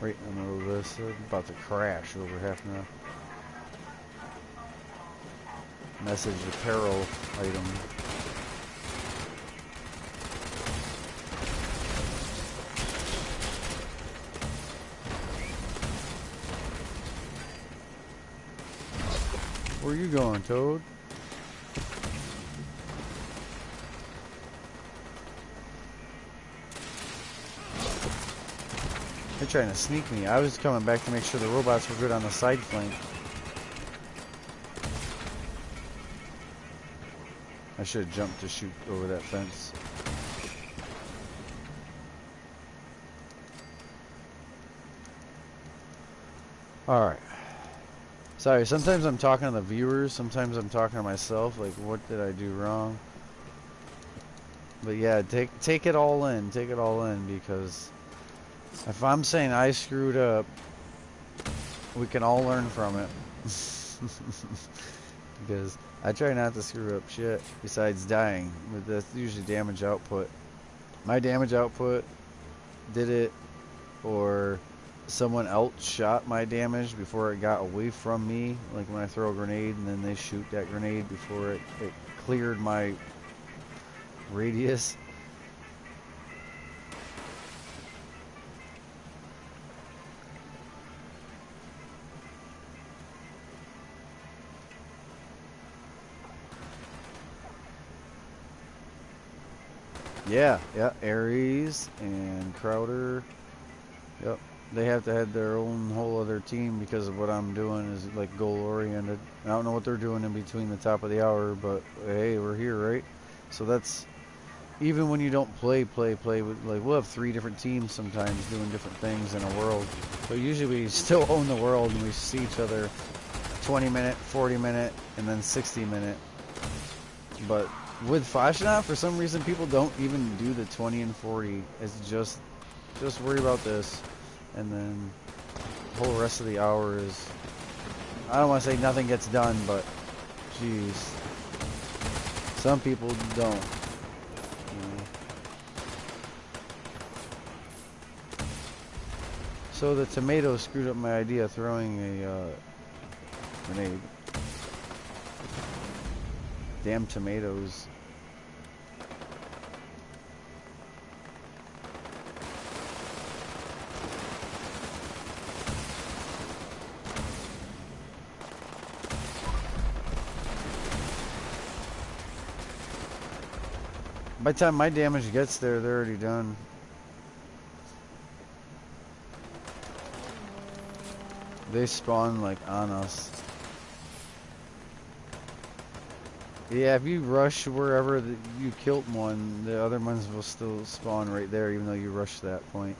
Right in the middle of this, about to crash over half an hour. Message apparel item. Where are you going, Toad? They're trying to sneak me. I was coming back to make sure the robots were good on the side flank. I should have jumped to shoot over that fence. Alright. Sorry, sometimes I'm talking to the viewers, sometimes I'm talking to myself, like what did I do wrong? But yeah, take it all in, because if I'm saying I screwed up, we can all learn from it. Because I try not to screw up shit besides dying, but that's usually damage output. My damage output did it, or someone else shot my damage before it got away from me, like when I throw a grenade and then they shoot that grenade before it cleared my radius. Yeah, Ares and Crowder. Yep. They have to have their own whole other team because of what I'm doing is like goal oriented. I don't know what they're doing in between the top of the hour, but hey, we're here, right? So that's, even when you don't play with, like, we'll have 3 different teams sometimes doing different things in a world. But usually we still own the world and we see each other 20-minute, 40-minute, and then 60-minute. But with Fashnact, for some reason, people don't even do the 20 and 40. It's just worry about this, and then the whole rest of the hour is, I don't want to say nothing gets done, but jeez, some people don't. You know. So the tomato screwed up my idea of throwing a grenade. Damn tomatoes. By the time my damage gets there, they're already done. They spawn like on us. Yeah, if you rush wherever you killed one, the other ones will still spawn right there, even though you rushed that point.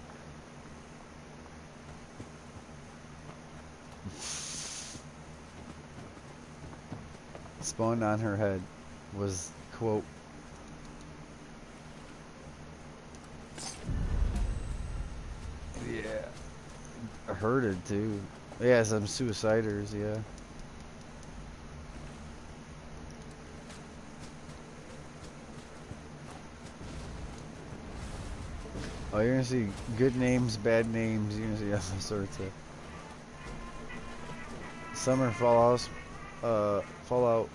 Spawned on her head was quote. Yeah, herded too. Yeah, some suiciders. Yeah. Oh, you're gonna see good names, bad names. You're gonna see all sorts of. Some are Fallout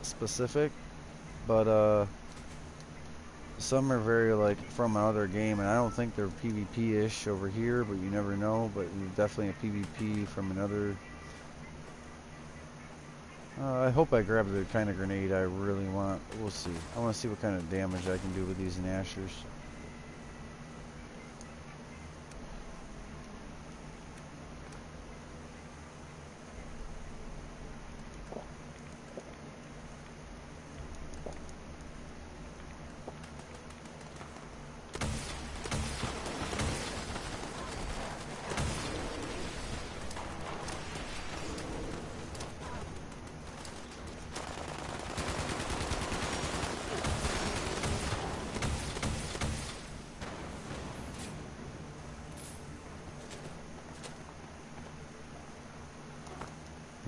specific, but some are very like from another game, and I don't think they're PvP-ish over here, but you never know. But definitely a PvP from another. I hope I grab the kind of grenade I really want. We'll see. I want to see what kind of damage I can do with these Nashers.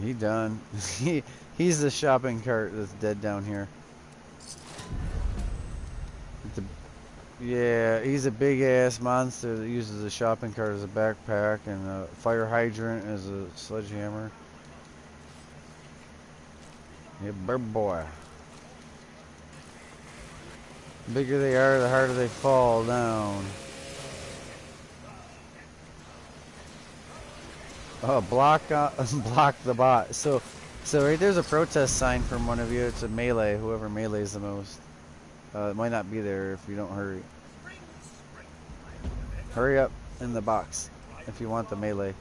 He done. He's the shopping cart that's dead down here. Yeah, he's a big ass monster that uses a shopping cart as a backpack and a fire hydrant as a sledgehammer. Yeah, bird boy. The bigger they are, the harder they fall down. Oh, block block the bot. So right there's a protest sign from one of you. It's a melee. Whoever melees the most. It might not be there if you don't hurry. Hurry up in the box if you want the melee.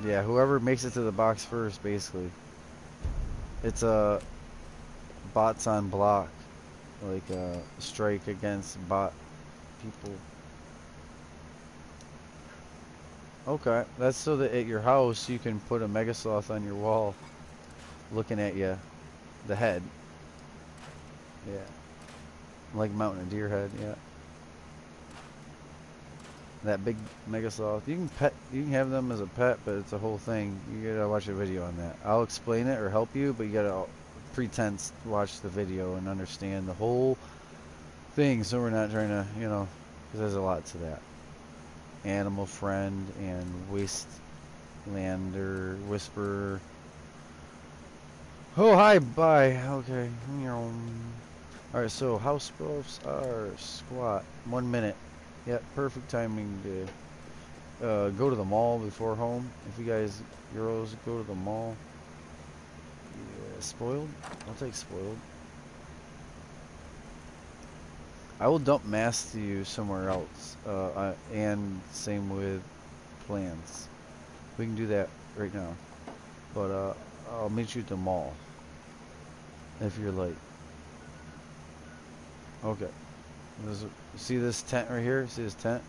Yeah, whoever makes it to the box first, basically. It's a bots on block, like a strike against bot people. Okay, that's so that at your house you can put a megasloth on your wall, looking at you, the head. Yeah, like mounting a deer head. Yeah, that big megasloth. You can have them as a pet, but it's a whole thing. You gotta watch a video on that. I'll explain it or help you, but you gotta pretense watch the video and understand the whole thing, so we're not trying to, because there's a lot to that. Animal friend and wastelander whisperer. Oh, hi, bye. Okay. Alright, so house buffs are squat. 1 minute. Yep, perfect timing to go to the mall before home. If you guys, girls, go to the mall. Yeah, spoiled? I'll take spoiled. I will dump mass to you somewhere else. And same with plans. We can do that right now. But I'll meet you at the mall. If you're late. Okay. See this tent right here? See this tent?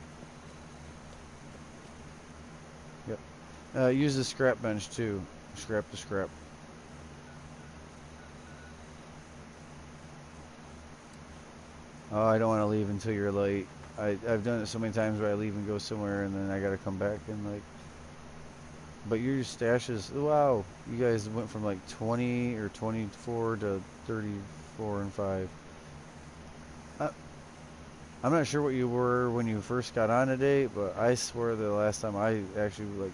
Yep. Use the scrap bench too. Scrap the scrap. Oh, I don't want to leave until you're late. I've done it so many times where I leave and go somewhere and then I gotta come back and like. But your stashes, wow, you guys went from like 20 or 24 to 34 and 5. I'm not sure what you were when you first got on today, but I swear the last time I actually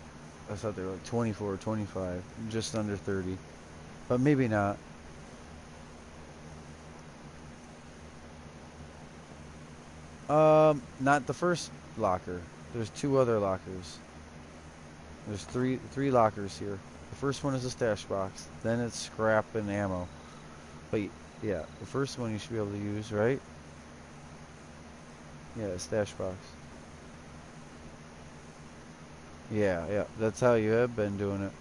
I thought they were like 24 or 25, just under 30. But maybe not. Not the first locker. There's 2 other lockers. There's three lockers here. The first one is a stash box. Then it's scrap and ammo. But yeah, the first one you should be able to use, right? Yeah, stash box. Yeah, that's how you have been doing it.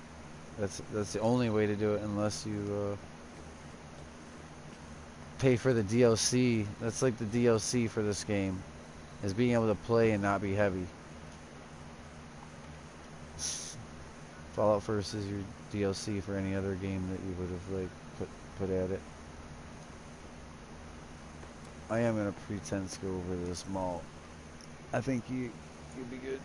That's the only way to do it, unless you pay for the DLC. That's like the DLC for this game, is being able to play and not be heavy. Fallout First is your DLC for any other game that you would have like put at it. I am gonna pretend to go over this mall. I think you'd be good.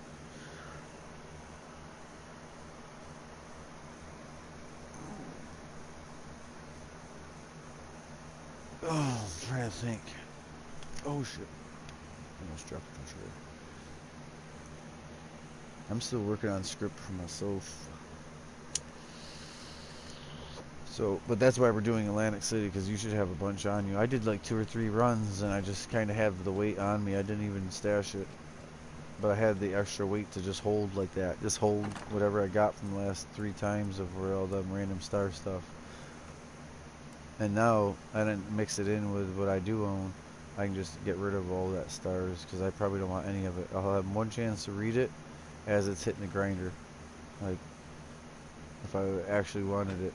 Oh, I'm trying to think. Oh shit! Almost dropped the controller. I'm still working on script for myself. So, but that's why we're doing Atlantic City, because you should have a bunch on you. I did like 2 or 3 runs, and I just kind of have the weight on me. I didn't even stash it, but I had the extra weight to just hold like that. Just hold whatever I got from the last 3 times of where all the random star stuff. And now I didn't mix it in with what I do own. I can just get rid of all that stars, because I probably don't want any of it. I'll have one chance to read it as it's hitting the grinder, like if I actually wanted it.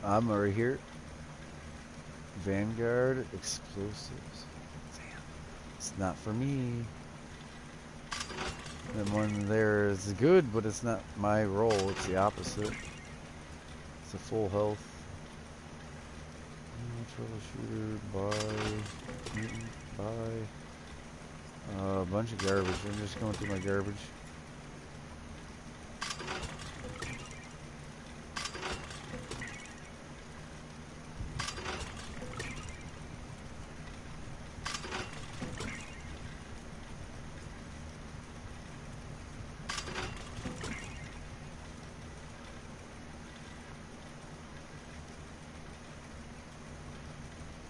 I'm right here. Vanguard explosives. Damn, it's not for me. The one there is good, but it's not my role. It's the opposite. It's a full health. Troubleshooter, buy, mutant, buy. A bunch of garbage. I'm just going through my garbage.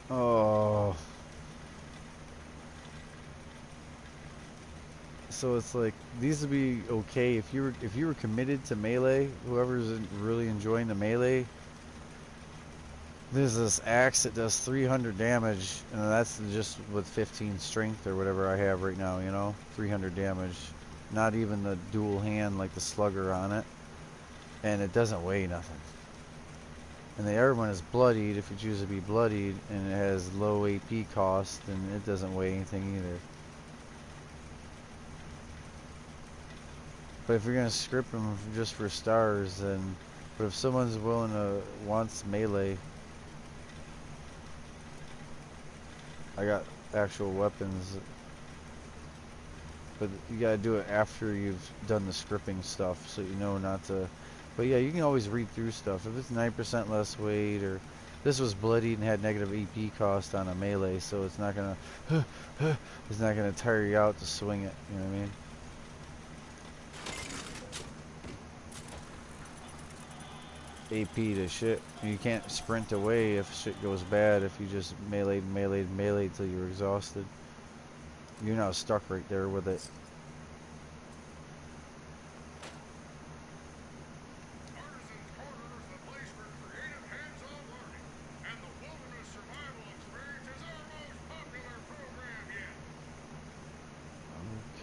Oh. So it's like these would be okay if you were committed to melee. Whoever's really enjoying the melee, there's this axe that does 300 damage, and that's just with 15 strength or whatever I have right now. 300 damage. Not even the dual hand like the slugger on it, and it doesn't weigh nothing. And the other one is bloodied if you choose to be bloodied, and it has low AP cost, and it doesn't weigh anything either. But if you're gonna script them just for stars, then. But if someone's willing to wants melee, I got actual weapons. But you gotta do it after you've done the scripting stuff, so you know not to. But yeah, you can always read through stuff. If it's 9% less weight, or this was bloodied and had negative AP cost on a melee, so it's not gonna, it's not gonna tire you out to swing it. You know what I mean? AP to shit. You can't sprint away if shit goes bad. If you just melee till you're exhausted, you're now stuck right there with it.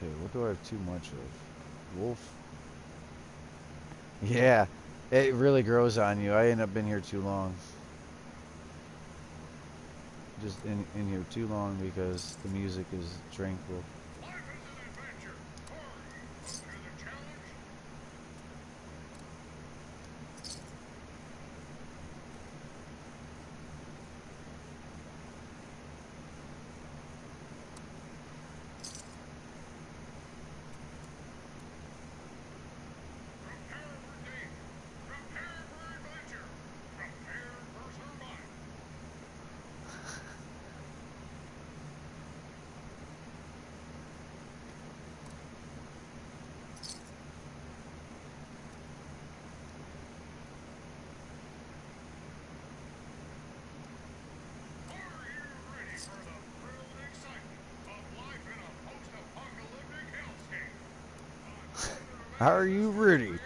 Okay, what do I have too much of? Wolf? Yeah, it really grows on you. I end up in here too long. Just in here too long because the music is tranquil. Are you ready?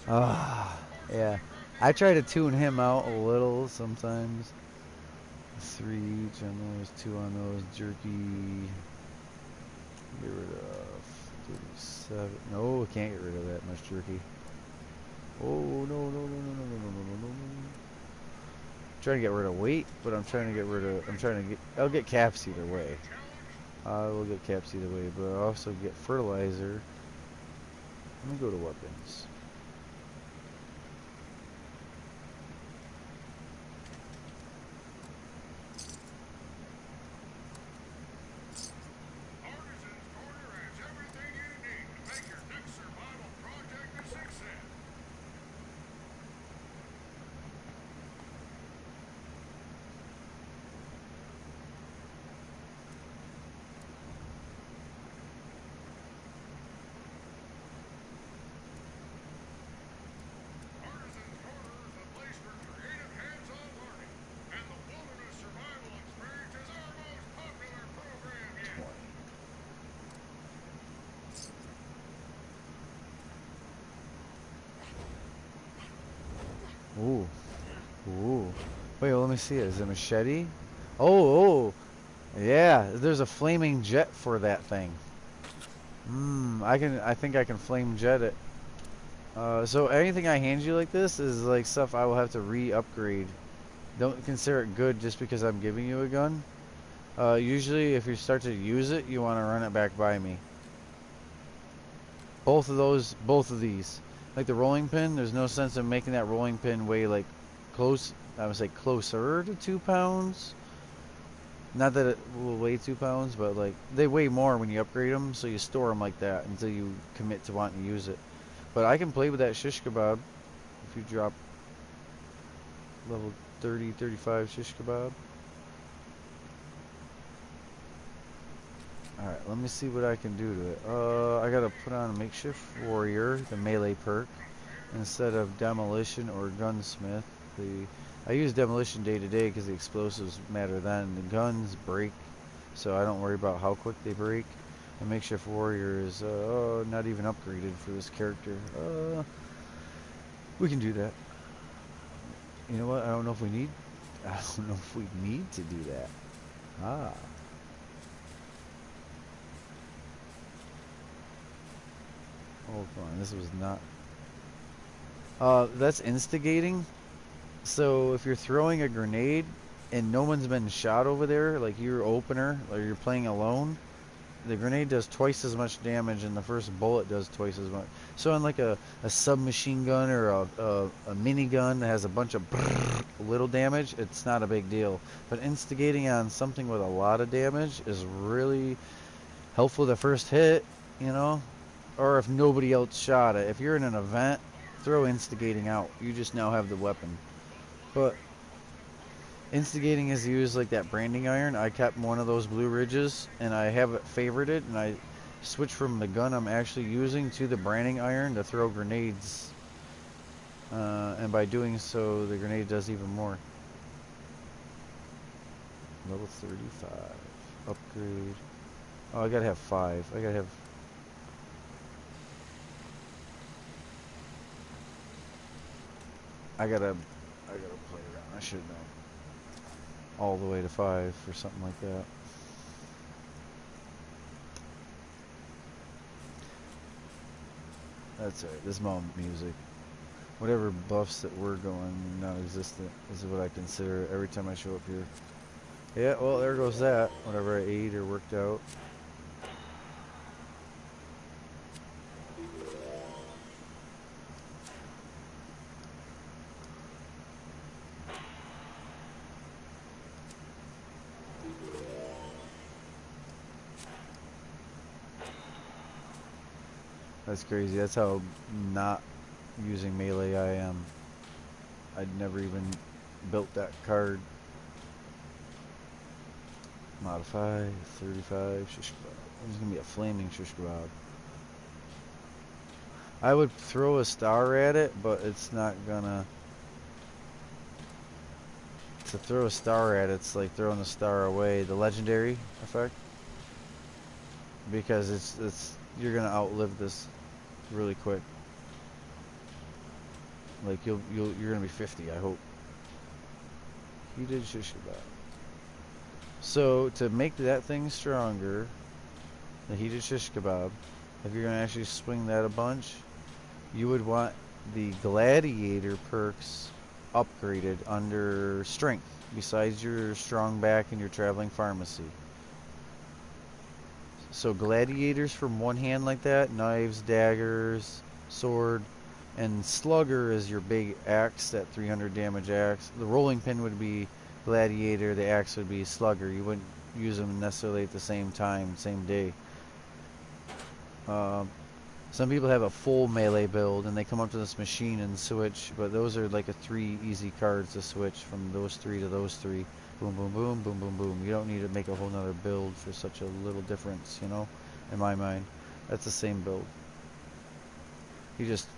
Ah, yeah. I try to tune him out a little sometimes. 3 each on those, 2 on those. Jerky. Get rid of 37. No, I can't get rid of that much jerky. Oh, no, no, no, no, no, no, no, no, no, no. Trying to get rid of weight, but I'm trying to get rid of. I'll get caps either way. I will get caps either way, but I'll also get fertilizer. Let me go to weapons. Ooh. Ooh. Wait, well, let me see it. Is it a machete? Oh, yeah, there's a flaming jet for that thing. I think I can flame jet it. So anything I hand you like this is like stuff I will have to re-upgrade. Don't consider it good just because I'm giving you a gun. Usually if you start to use it, you want to run it back by me. Both of these. Like the rolling pin, there's no sense in making that rolling pin weigh like I would say closer to 2 pounds. Not that it will weigh 2 pounds, but like they weigh more when you upgrade them, so you store them like that until you commit to wanting to use it. But I can play with that shish kebab if you drop level 30, 35 shish kebab. Alright, let me see what I can do to it. I gotta put on a makeshift warrior, the melee perk, instead of demolition or gunsmith. I use demolition day to day because the explosives matter then. The guns break, so I don't worry about how quick they break. The makeshift warrior is not even upgraded for this character. We can do that. You know what? I don't know if we need. I don't know if we need to do that. Ah. Hold on. This was not. That's instigating. So if you're throwing a grenade and no one's been shot over there, like you're opener or you're playing alone, the grenade does twice as much damage and the first bullet does twice as much. So on like a submachine gun or a minigun that has a bunch of little damage, it's not a big deal. But instigating on something with a lot of damage is really helpful the first hit, you know? Or if nobody else shot it. If you're in an event, throw instigating out. You just now have the weapon. But instigating is used like that branding iron. I kept one of those Blue Ridges and I have it favorited, and I switched from the gun I'm actually using to the branding iron to throw grenades. And by doing so, the grenade does even more. Level 35. Upgrade. Oh, I gotta have 5. I gotta play around. I should have known. All the way to 5 or something like that. That's right. This moment music. Whatever buffs that were going non-existent is what I consider every time I show up here. Yeah, well, there goes that. Whatever I ate or worked out. That's crazy. That's how not using melee I am. I'd never even built that card. Modify, 35, shish kebab. There's gonna be a flaming shish kebab. I would throw a star at it, but it's not gonna. To throw a star at it's like throwing a star away. The legendary effect, because you're gonna outlive this really quick. Like you're gonna be 50, I hope. Heated shish kebab. So to make that thing stronger, the heated shish kebab, if you're gonna actually swing that a bunch, you would want the gladiator perks upgraded under strength, besides your strong back and your traveling pharmacy. So gladiators from one hand like that, knives, daggers, sword, and slugger is your big axe, that 300 damage axe. The rolling pin would be gladiator, the axe would be slugger. You wouldn't use them necessarily at the same time, same day. Um, some people have a full melee build and they come up to this machine and switch, but those are like a 3 easy cards to switch from those 3 to those 3. Boom, boom, boom, boom, boom, boom. You don't need to make a whole nother build for such a little difference, you know, in my mind. That's the same build. You just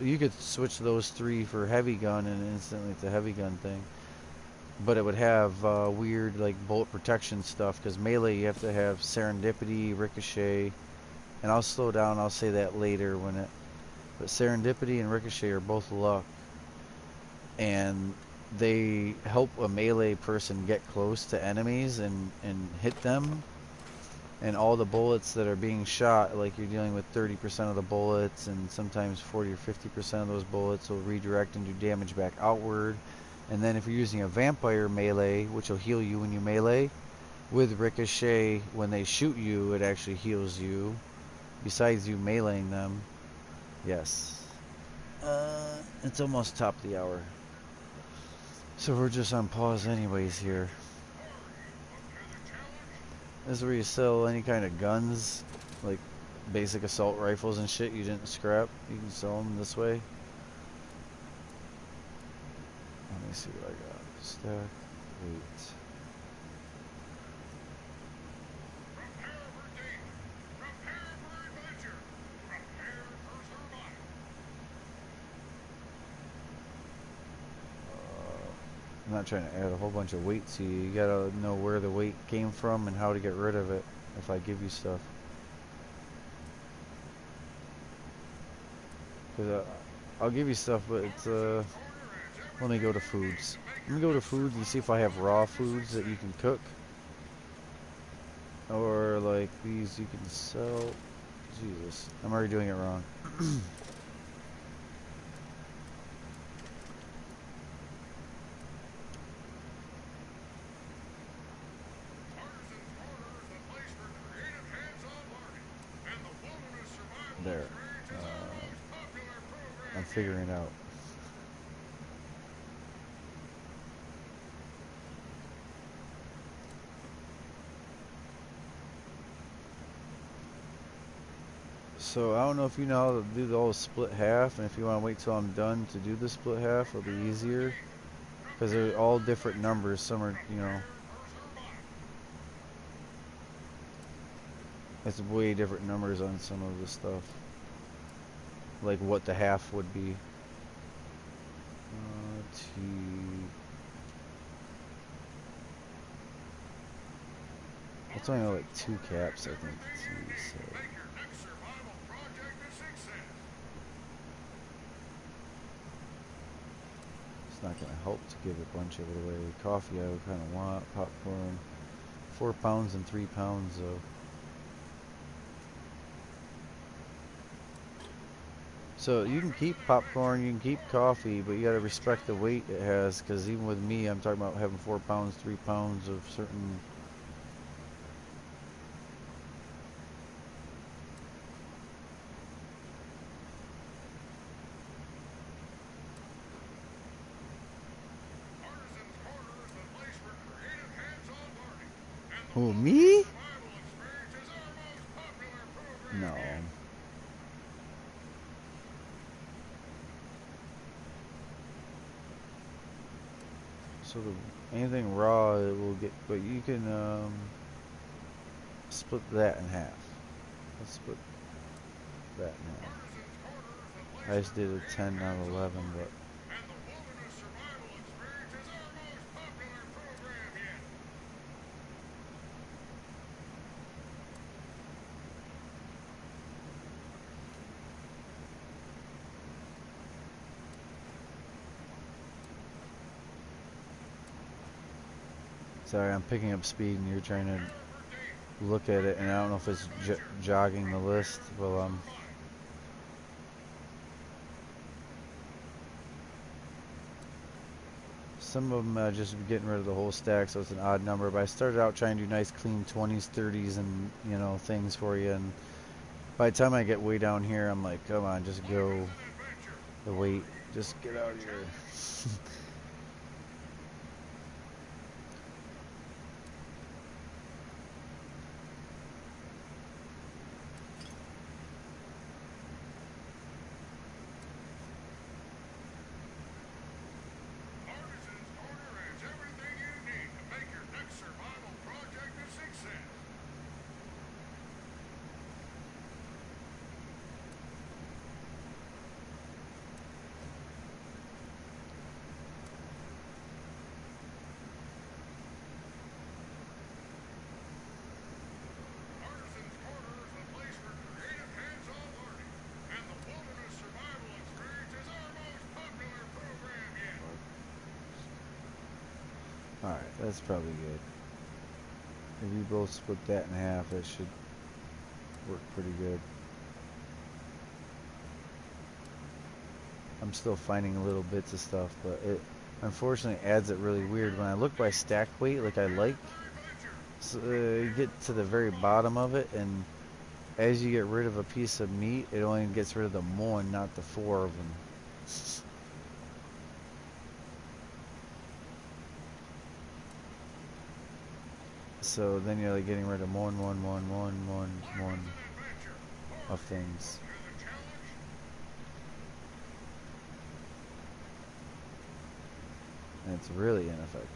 you could switch those 3 for heavy gun and instantly it's a heavy gun thing. But it would have weird like bullet protection stuff, because melee you have to have serendipity, ricochet, and I'll slow down, I'll say that later when it, but serendipity and ricochet are both luck, and they help a melee person get close to enemies and hit them, and all the bullets that are being shot, like you're dealing with 30% of the bullets, and sometimes 40 or 50% of those bullets will redirect and do damage back outward. And then if you're using a vampire melee, which will heal you when you melee, with ricochet, when they shoot you, it actually heals you, besides you meleeing them. Yes. It's almost top of the hour. So we're just on pause anyways here. This is where you sell any kind of guns, like basic assault rifles and shit you didn't scrap. You can sell them this way. Let me see what I got. Stack, wait. I'm not trying to add a whole bunch of weight to you. You gotta know where the weight came from and how to get rid of it if I give you stuff. Because I'll give you stuff, but it's, let me go to foods. Let me go to foods and see if I have raw foods that you can cook. Or like these you can sell. Jesus, I'm already doing it wrong. There. I'm figuring it out. So I don't know if you know how to do the whole split half, and if you want to wait till I'm done to do the split half, it'll be easier. Because they're all different numbers. Some are, you know, it's way different numbers on some of the stuff. Like what the half would be. T. It's only like 2 caps, I think. T, so. It's not going to help to give a bunch of it away. Coffee I would kind of want. Popcorn. 4 pounds and 3 pounds though. So you can keep popcorn, you can keep coffee, but you got to respect the weight it has, because even with me, I'm talking about having 4 pounds, 3 pounds of certain. Who, me? No. So anything raw it will get, but you can split that in half. Let's split that in half. I just did a 10, not 11, but. Sorry, I'm picking up speed and you're trying to look at it, and I don't know if it's jogging the list. Well, some of them just getting rid of the whole stack, so it's an odd number. But I started out trying to do nice, clean 20s, 30s, and things for you. And by the time I get way down here, I'm like, come on, just go. The weight, just get out of here. Alright, that's probably good. If you both split that in half, it should work pretty good. I'm still finding little bits of stuff, but it unfortunately adds it really weird. When I look by stack weight, like I like, so, you get to the very bottom of it, and as you get rid of a piece of meat, it only gets rid of the one, not the four of them. So then you're like getting rid of one of things. And it's really ineffective.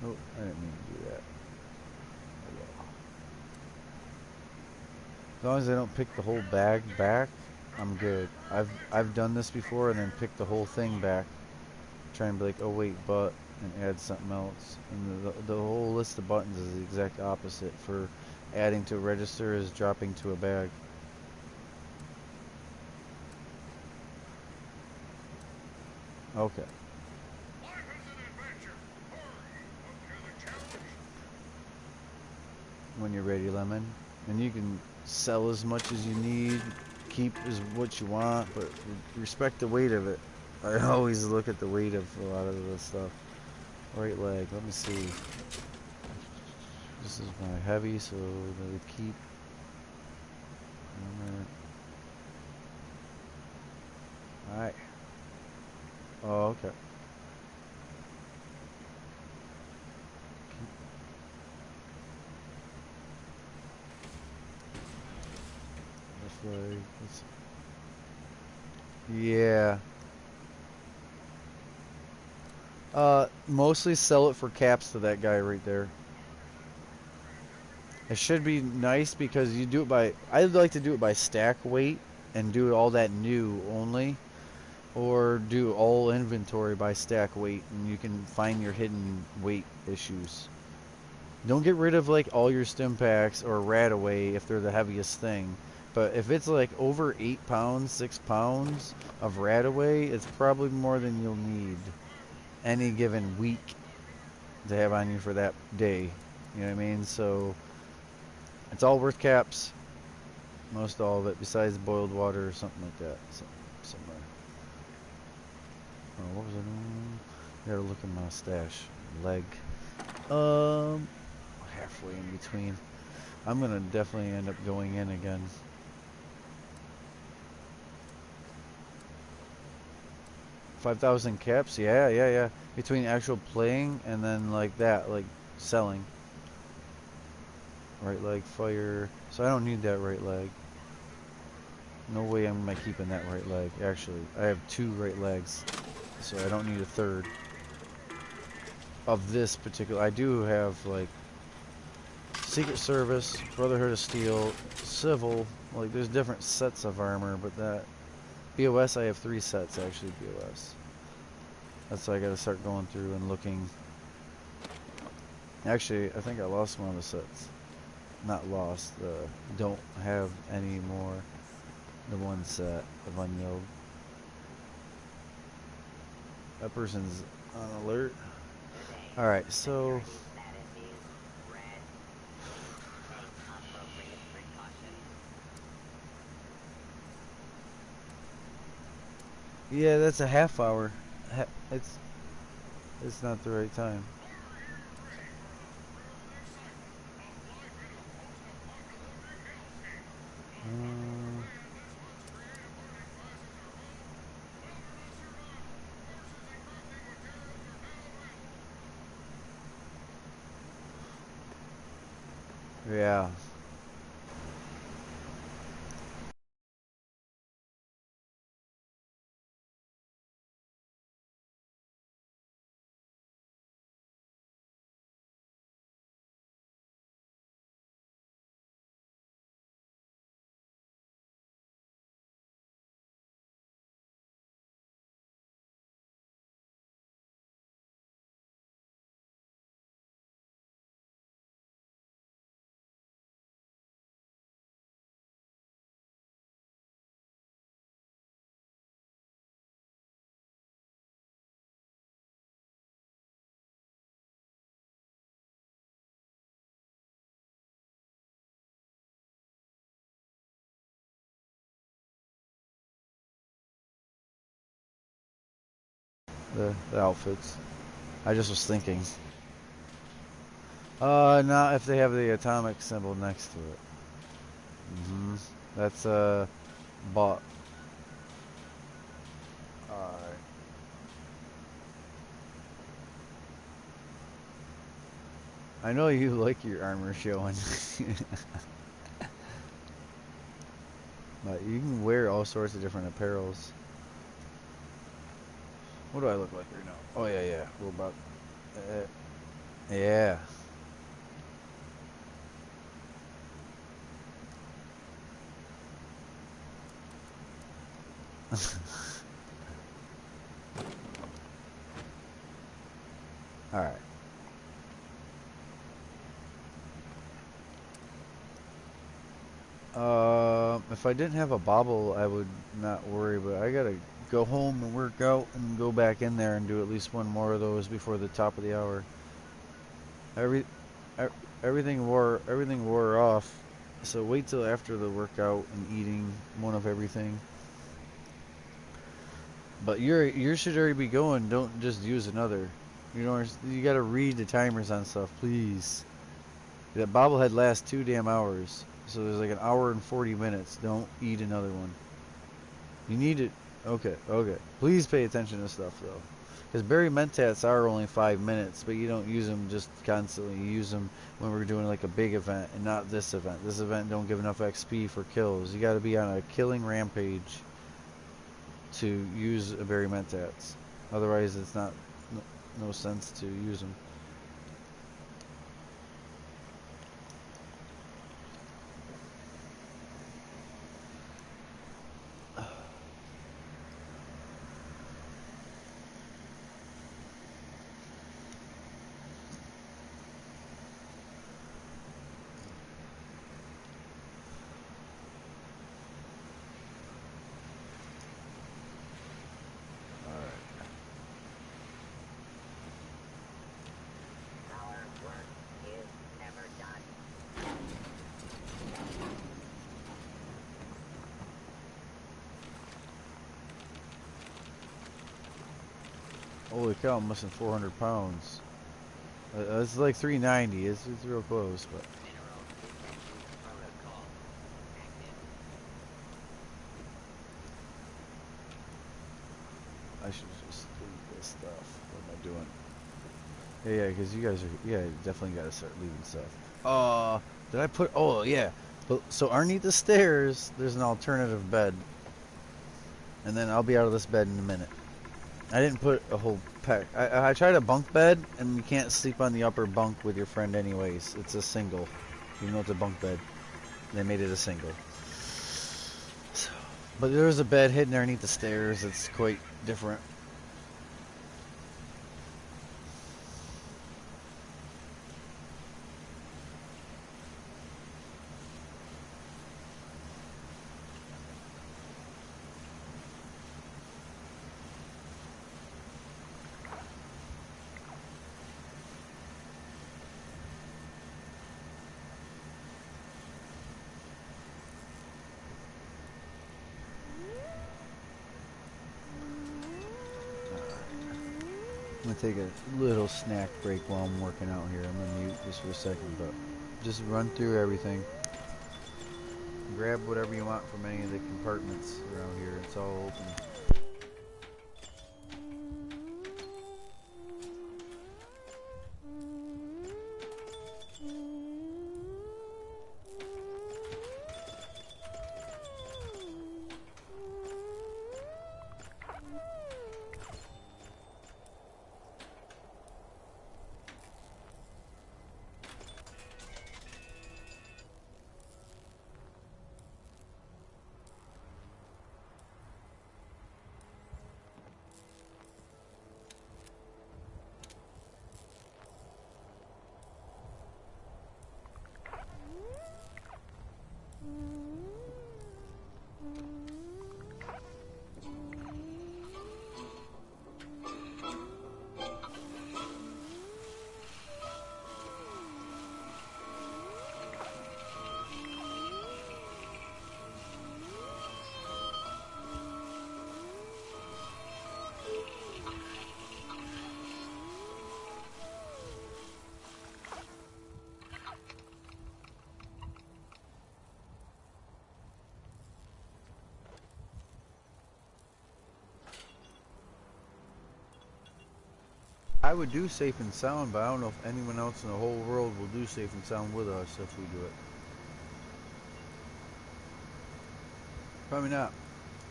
Oh, I didn't mean to do that. As long as I don't pick the whole bag back, I'm good. I've done this before and then pick the whole thing back. Try and be like, oh wait, but, and add something else. And the whole list of buttons is the exact opposite. For adding to a register is dropping to a bag. Okay. When you're ready, Lemon. And you can sell as much as you need, keep as what you want, but respect the weight of it. I always look at the weight of a lot of this stuff. Right leg, let me see. This is my heavy, so they would keep. Alright. Oh, okay. Like, yeah. Mostly sell it for caps to that guy right there. It should be nice because you do it by, I'd like to do it by stack weight and do all that new only, or do all inventory by stack weight, and you can find your hidden weight issues. Don't get rid of like all your stim packs or Radaway if they're the heaviest thing. But if it's like over 8 pounds, 6 pounds of Radaway, it's probably more than you'll need any given week to have on you for that day. You know what I mean? So it's all worth caps. Most all of it, besides boiled water or something like that. Somewhere. Oh, what was I doing? I gotta look in my stash. Leg. Halfway in between. I'm gonna definitely end up going in again. 5,000 caps? Yeah. Between actual playing and then like that, like selling. Right leg, fire. So I don't need that right leg. No way am I keeping that right leg. Actually, I have 2 right legs, so I don't need a third. Of this particular, I do have like Secret Service, Brotherhood of Steel, Civil. Like, there's different sets of armor, but that BOS, I have 3 sets actually. BOS. That's why I got to start going through and looking. Actually, I think I lost one of the sets. Not lost. Don't have any more. The one set of unyielded. That person's on alert. Alright, so... yeah, that's a half hour. It's not the right time. Yeah. The outfits. I just was thinking. Not if they have the atomic symbol next to it. That's bought. Alright. I know you like your armor showing. But you can wear all sorts of different apparels. What do I look like right now? Oh yeah, yeah. We're about. Yeah. All right. If I didn't have a bobble, I would not worry. But I gotta go home and work out and go back in there and do at least one more of those before the top of the hour. Every, everything wore off. So wait till after the workout and eating one of everything. But yours should already be going. Don't just use another. You know, you gotta read the timers on stuff, please. That bobblehead lasts 2 damn hours. So there's like an hour and 40 minutes. Don't eat another one. You need it. Okay, okay. Please pay attention to stuff though. Because berry mentats are only 5 minutes, but you don't use them just constantly. You use them when we're doing like a big event and not this event. This event don't give enough XP for kills. You gotta be on a killing rampage to use a berry mentats. Otherwise it's not no sense to use them. Holy cow, I'm missing 400 pounds. It's like 390. It's real close, but. I should just leave this stuff. What am I doing? Yeah, because you guys are. Yeah, definitely got to start leaving stuff. Did I put. Oh, yeah. But, so underneath the stairs, there's an alternative bed. And then I'll be out of this bed in a minute. I didn't put a whole pack. I tried a bunk bed, and you can't sleep on the upper bunk with your friend anyways. It's a single. even though it's a bunk bed. They made it a single. So, but there's a bed hidden underneath the stairs. It's quite different. I'm gonna take a little snack break while I'm working out here. I'm gonna mute just for a second, but just run through everything. Grab whatever you want from any of the compartments around here. It's all open. I would do safe and sound, but I don't know if anyone else in the whole world will do safe and sound with us if we do it. Probably not.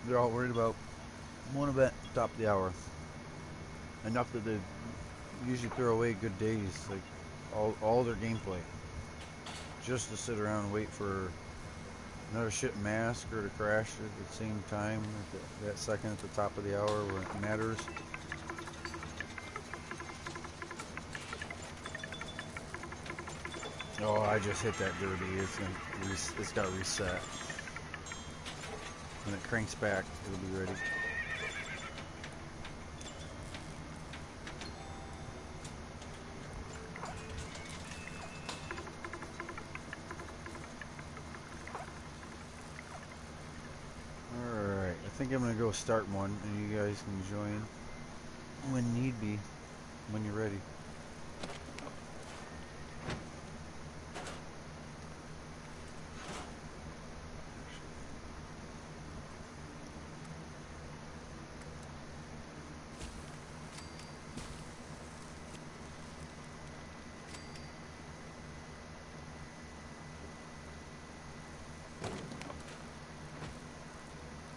They're all worried about one event, top of the hour. Enough that they usually throw away good days, like all their gameplay, just to sit around and wait for another shit mask or to crash at the same time, at that second at the top of the hour where it matters. Oh, I just hit that dirty. It's got reset. When it cranks back, it'll be ready. Alright, I think I'm gonna go start one and you guys can join when need be, when you're ready.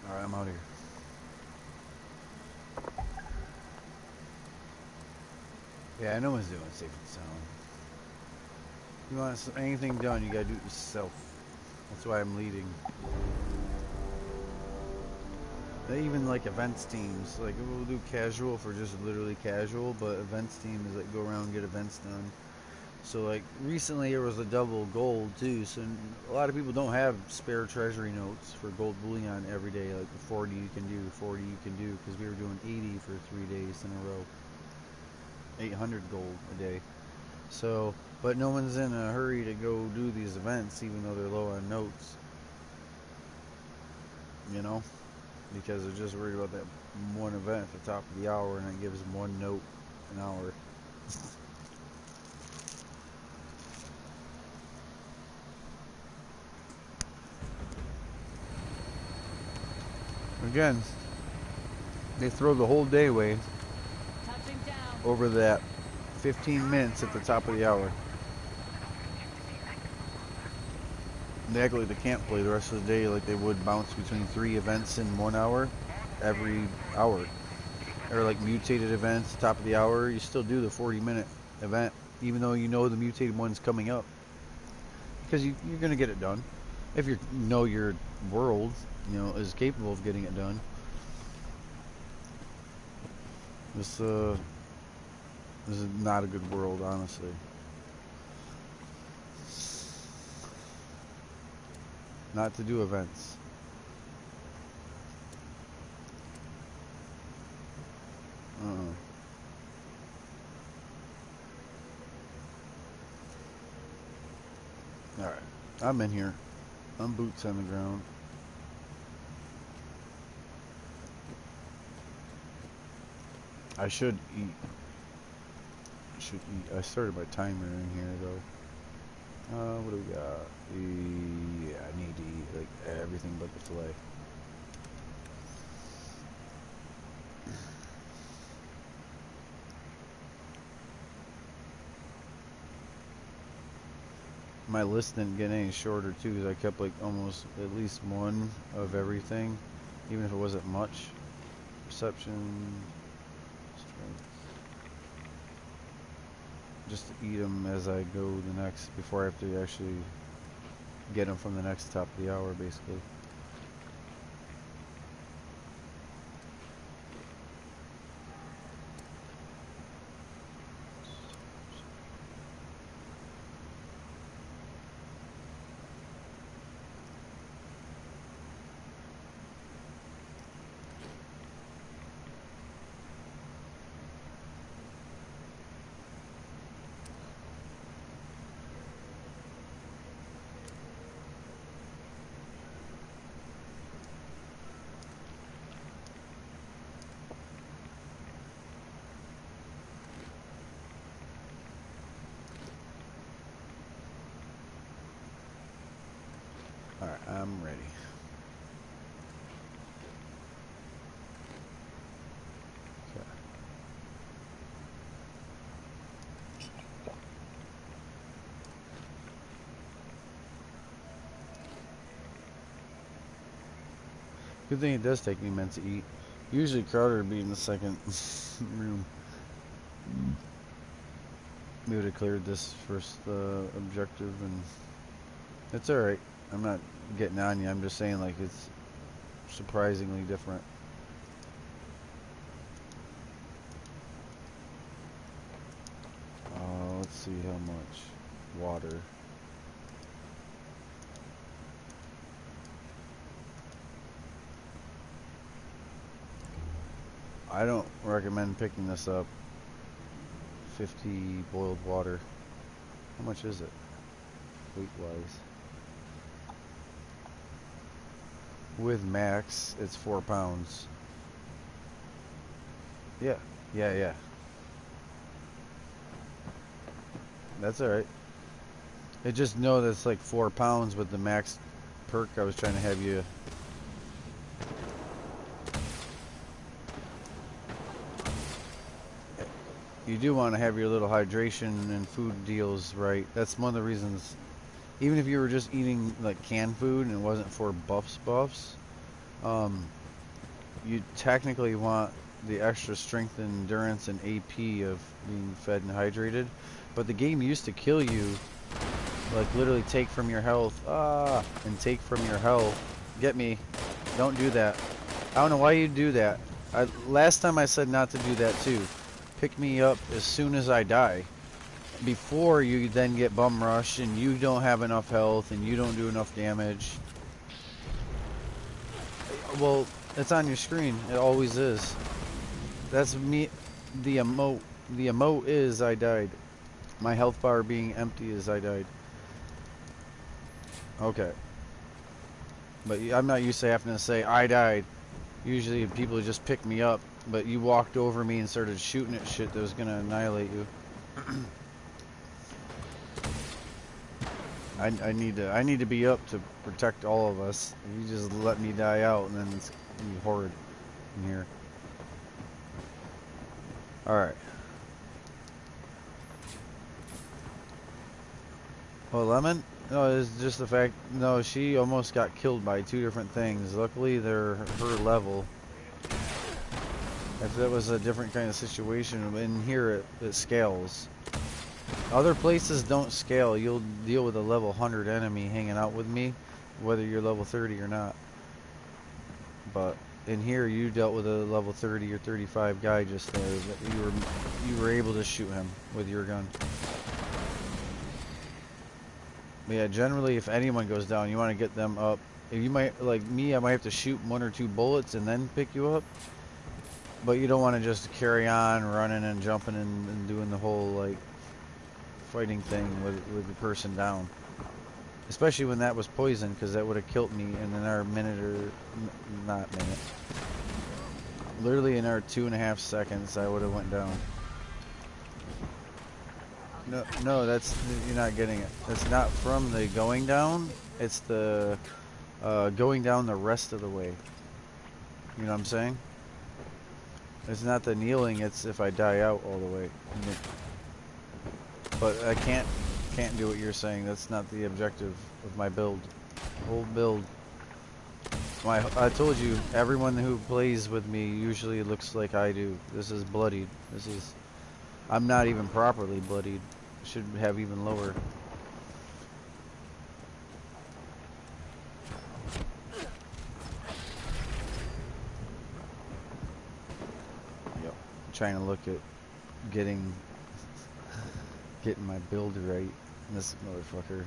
Alright, I'm out here. Yeah, no one's doing safe and sound. You want anything done, you gotta do it yourself. That's why I'm leading. They even like events teams, like we'll do casual for just literally casual, but events team is like go around and get events done. So like recently there was a double gold too, so a lot of people don't have spare treasury notes for gold bullion every day, like the 40 you can do, 40 you can do, because we were doing 80 for 3 days in a row. 800 gold a day. So, but no one's in a hurry to go do these events even though they're low on notes. You know? Because they're just worried about that one event at the top of the hour and it gives them one note an hour. Again, they throw the whole day away over that 15 minutes at the top of the hour. They act like they can't play the rest of the day like they would bounce between 3 events in 1 hour every hour. Or like mutated events, top of the hour, you still do the 40-minute event even though you know the mutated one's coming up. because you're gonna get it done if you know your world, is capable of getting it done. This is not a good world, honestly. Not to do events. Alright. I'm in here. I'm boots on the ground. I should eat. I started my timer in here, though. What do we got? Yeah, I need to eat, like, everything but the fillet. My list didn't get any shorter too, because I kept like almost at least one of everything, even if it wasn't much. Perception, strength. Just to eat them as I go the next, before I have to actually get them from the next top of the hour, basically. Alright, I'm ready. Okay. Good thing it does take me a minute to eat. Usually Crowder would be in the second room. We would have cleared this first objective, and it's alright. I'm not getting on you. I'm just saying, like, it's surprisingly different. Let's see how much water. I don't recommend picking this up. 50 boiled water. How much is it, weight-wise? With max, it's 4 pounds. Yeah. That's alright. I just know that's like 4 pounds with the max perk I was trying to have you. You do want to have your little hydration and food deals right. That's one of the reasons. Even if you were just eating like canned food and it wasn't for buffs, you technically want the extra strength and endurance and AP of being fed and hydrated. But the game used to kill you, like literally take from your health, and take from your health. Get me. Don't do that. I don't know why you do that. Last time I said not to do that too. Pick me up as soon as I die. Before you then get bum rush and you don't have enough health and you don't do enough damage. Well, it's on your screen. It always is. That's me. The emote is I died. My health bar being empty is I died. Okay. But I'm not used to having to say I died. Usually people just pick me up. But you walked over me and started shooting at shit that was going to annihilate you. I need to be up to protect all of us. If you just let me die out, and then it's gonna be horrid in here. Alright. Oh, Lemon? No, it's just the fact... No, she almost got killed by 2 different things. Luckily, they're her level. If that was a different kind of situation, in here it scales. Other places don't scale. You'll deal with a level 100 enemy hanging out with me, whether you're level 30 or not. But in here, you dealt with a level 30 or 35 guy just there. That you were able to shoot him with your gun. But yeah, generally, if anyone goes down, you want to get them up. If you might, like me, I might have to shoot 1 or 2 bullets and then pick you up. But you don't want to just carry on running and jumping and doing the whole like fighting thing with the person down. Especially when that was poison, because that would have killed me in another minute or not minute. Literally in our 2.5 seconds, I would have went down. No, that's you're not getting it. It's not from the going down. It's the going down the rest of the way. You know what I'm saying? It's not the kneeling. It's if I die out all the way. But I can't do what you're saying. That's not the objective of my build. Whole build. I told you, everyone who plays with me usually looks like I do. This is bloodied. I'm not even properly bloodied. Should have even lower. Yep. I'm trying to look at getting my build right. This motherfucker.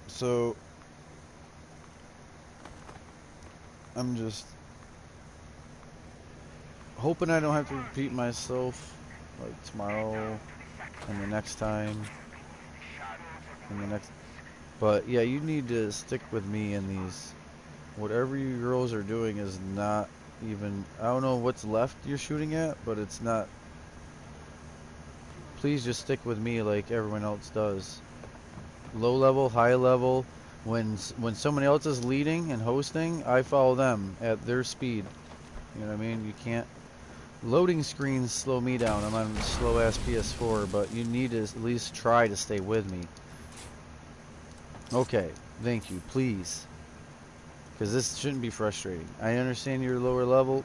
So I'm just hoping I don't have to repeat myself like tomorrow and the next time and the next. But yeah, you need to stick with me in these. Whatever you girls are doing is not even. I don't know what's left you're shooting at, but it's not. Please just stick with me like everyone else does. Low level, high level. When someone else is leading and hosting, I follow them at their speed. You know what I mean? You can't. Loading screens slow me down. I'm on slow ass PS4, but you need to at least try to stay with me. Okay, thank you, please. Because this shouldn't be frustrating. I understand you're lower level,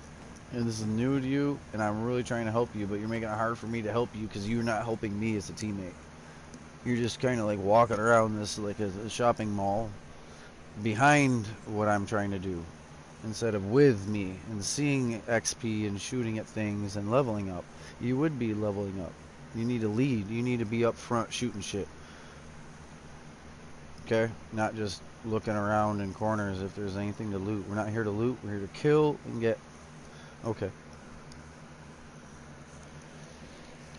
and this is new to you, and I'm really trying to help you, but you're making it hard for me to help you because you're not helping me as a teammate. You're just kind of like walking around this like a shopping mall behind what I'm trying to do instead of with me and seeing XP and shooting at things and leveling up. You would be leveling up. You need to lead. You need to be up front shooting shit. Okay? Not just looking around in corners if there's anything to loot. We're not here to loot. We're here to kill and get. Okay.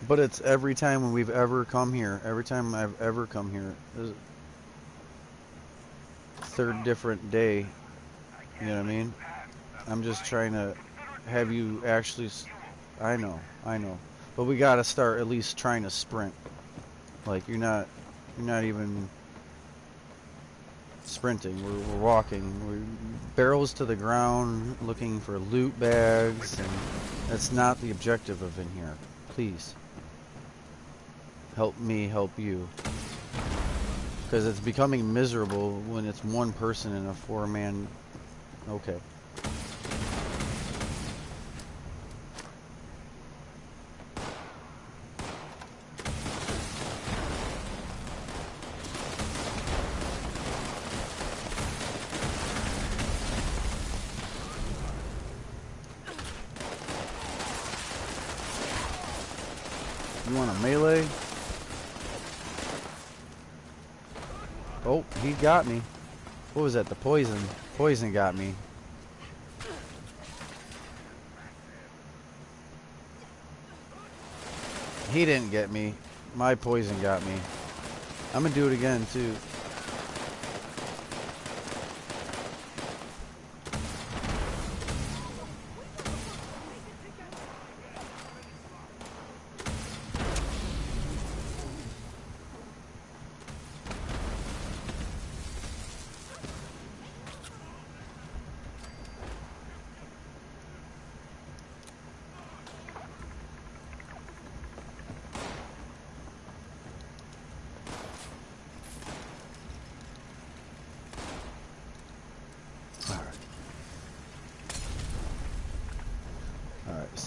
But it's every time when we've ever come here. Every time I've ever come here. There's a third different day. You know what I mean? I'm just trying to have you actually. I know. But we gotta start at least trying to sprint. Like you're not even sprinting. We're walking. We're barrels to the ground, looking for loot bags, and that's not the objective of in here. Please help me help you, because it's becoming miserable when it's one person in a 4-man. Okay. You want a melee? Oh, he got me. What was that? The poison. Poison got me. He didn't get me. My poison got me. I'm gonna do it again too.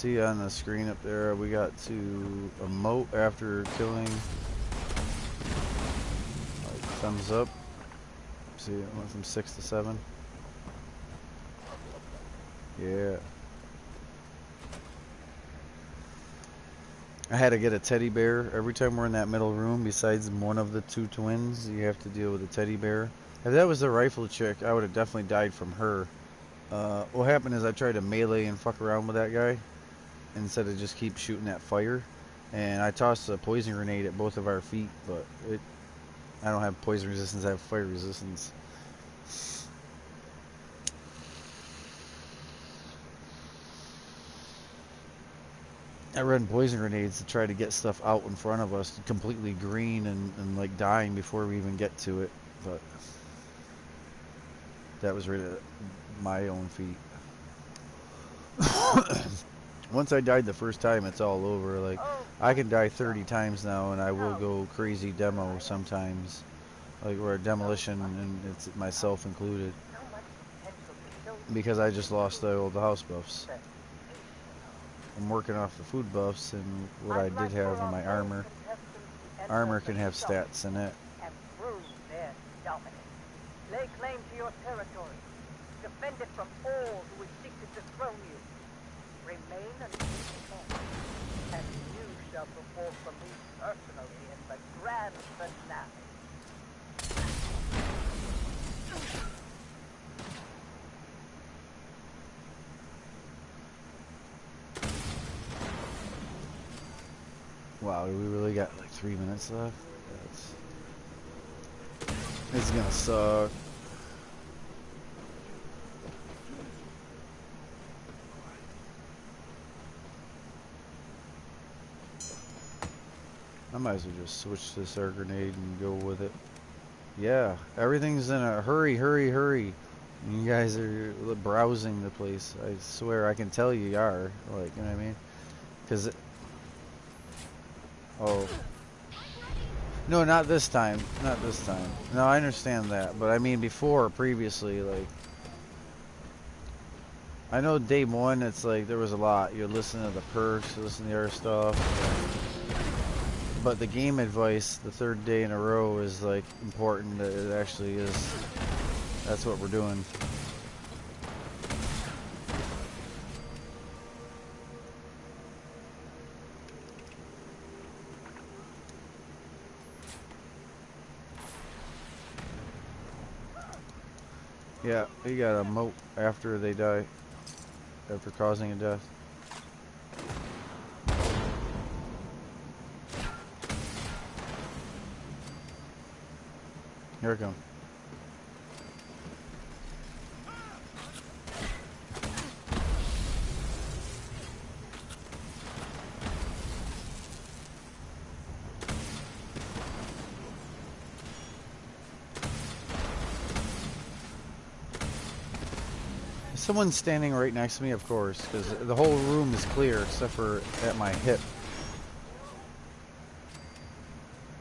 See on the screen up there, we got to emote after killing. Like, thumbs up. See, it went from 6 to 7. Yeah. I had to get a teddy bear. Every time we're in that middle room, besides one of the two twins, you have to deal with a teddy bear. If that was the rifle chick, I would have definitely died from her. What happened is I tried to melee and fuck around with that guy instead of just keep shooting that fire. And I tossed a poison grenade at both of our feet, but I don't have poison resistance, I have fire resistance. I run poison grenades to try to get stuff out in front of us, completely green and like dying before we even get to it. But that was really my own feat. Once I died the first time, it's all over. Like, I can die 30 times now, and I will go crazy demo sometimes. Like, we're a demolition, and it's myself included. Because I just lost all the house buffs. I'm working off the food buffs and what I did have in my armor. Armor can have stats in it. Lay claim to your territory. Defend it from all who would seek to dethrone you. Remain until you can. And you shall perform for me personally in the grand finale. Wow, we really got like 3 minutes left? This is gonna suck. I might as well just switch this air grenade and go with it. Yeah, everything's in a hurry, hurry, hurry. You guys are browsing the place. I swear, I can tell you are. Like, you know what I mean? Because oh. No, not this time. Not this time. No, I understand that. But I mean before, previously, like... I know day one, it's like, there was a lot. You're listening to the perks, you listen to the other stuff. But the game advice, the third day in a row, is like important. It actually is. That's what we're doing. Yeah, you got a moat after they die, after causing a death. Here it comes. Someone's standing right next to me, of course, because the whole room is clear except for at my hip.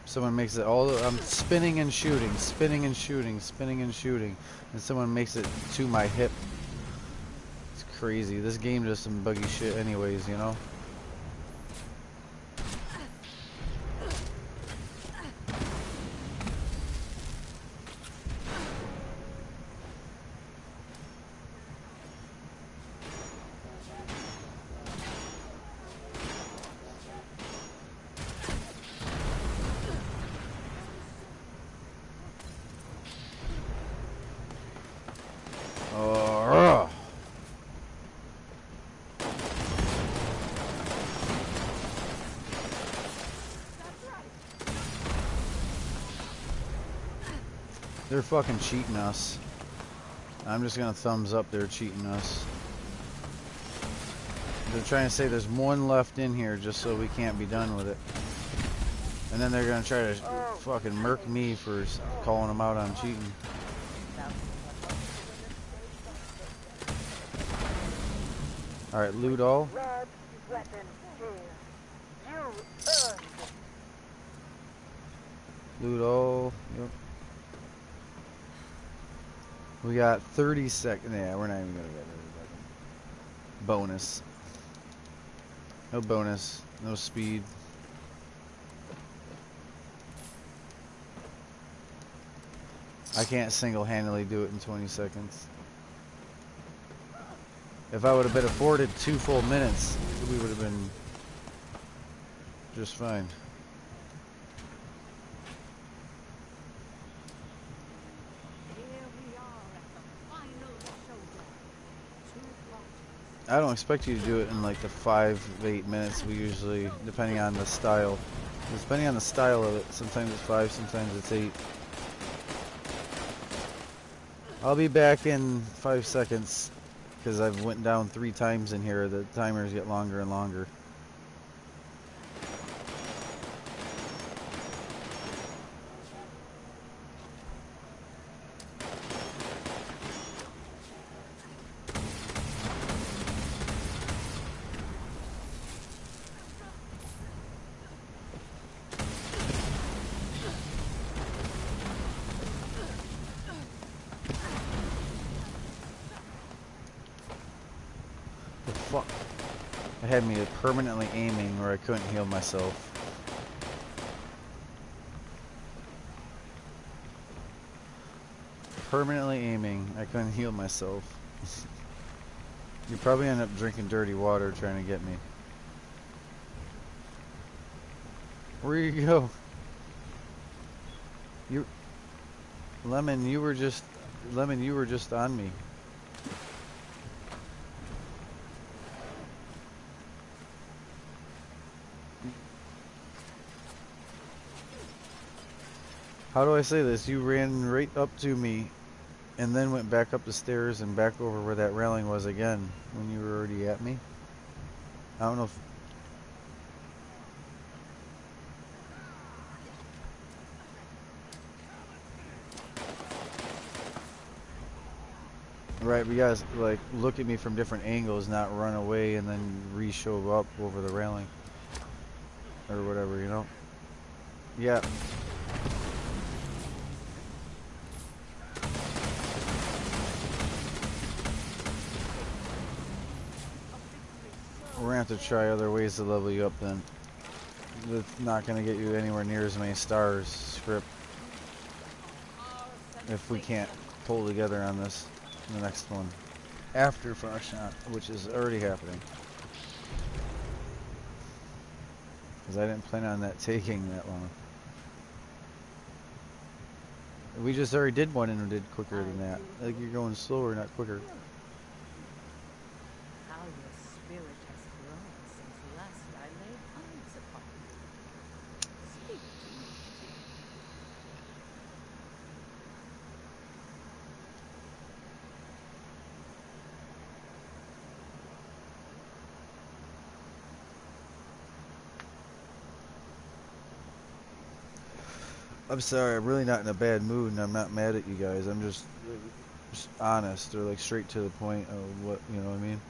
Someone makes it all. I'm spinning and shooting, spinning and shooting, spinning and shooting, and someone makes it to my hip. It's crazy. This game does some buggy shit, anyways, you know. They're fucking cheating us. I'm just gonna thumbs up they're cheating us. They're trying to say there's one left in here just so we can't be done with it. And then they're gonna try to fucking murk me for calling them out on cheating. Alright, loot all. Loot all. Yep. We got 30 seconds. Yeah, we're not even gonna get it. Bonus. No bonus. No speed. I can't single-handedly do it in 20 seconds. If I would have been afforded 2 full minutes, we would have been just fine. Here we are at the final showdown. Two parties. I don't expect you to do it in like the 5-8 minutes we usually, depending on the style. Depending on the style of it, sometimes it's 5, sometimes it's 8. I'll be back in 5 seconds because I've went down 3 times in here. The timers get longer and longer. The fuck? It had me permanently aiming where I couldn't heal myself. Permanently aiming, I couldn't heal myself. You probably end up drinking dirty water trying to get me. Where you go? You, Lemon, you were just on me. How do I say this? You ran right up to me and then went back up the stairs and back over where that railing was again when you were already at me. I don't know if... Right, but you guys, like, look at me from different angles, not run away and then re-show up over the railing. Or whatever, you know? Yeah. We're gonna have to try other ways to level you up then. That's not gonna get you anywhere near as many stars, script. If we can't pull together on this, the next one. After Fun Fashnact, which is already happening. Because I didn't plan on that taking that long. We just already did one and did quicker than that. Like you're going slower, not quicker. How your spirit has grown since last I laid eyes upon you. Speak to me. I'm sorry, I'm really not in a bad mood and I'm not mad at you guys. I'm just honest or like straight to the point of what, you know what I mean?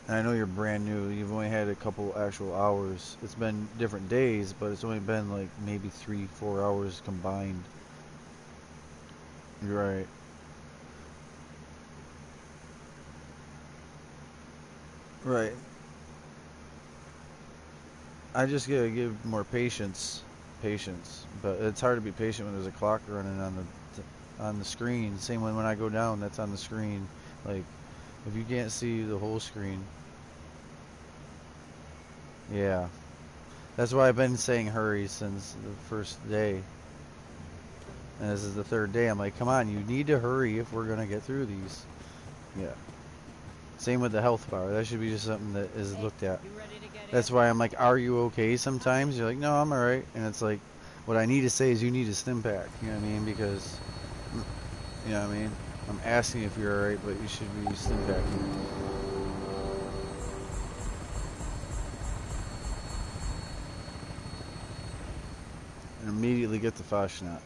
And I know you're brand new. You've only had a couple actual hours. It's been different days, but it's only been like maybe 3-4 hours combined. You're right. Right. I just gotta give more patience. But it's hard to be patient when there's a clock running on the screen. Same when I go down, that's on the screen. Like, if you can't see the whole screen. Yeah. That's why I've been saying hurry since the first day. And this is the 3rd day. I'm like, come on, you need to hurry if we're gonna get through these. Yeah. Same with the health bar. That should be just something that is looked at. That's why I'm like, are you okay sometimes? You're like, no, I'm alright. And it's like, what I need to say is you need a stim pack. You know what I mean? Because, you know what I mean? I'm asking if you're alright, but you should be stim packing. And immediately get the Fashnact.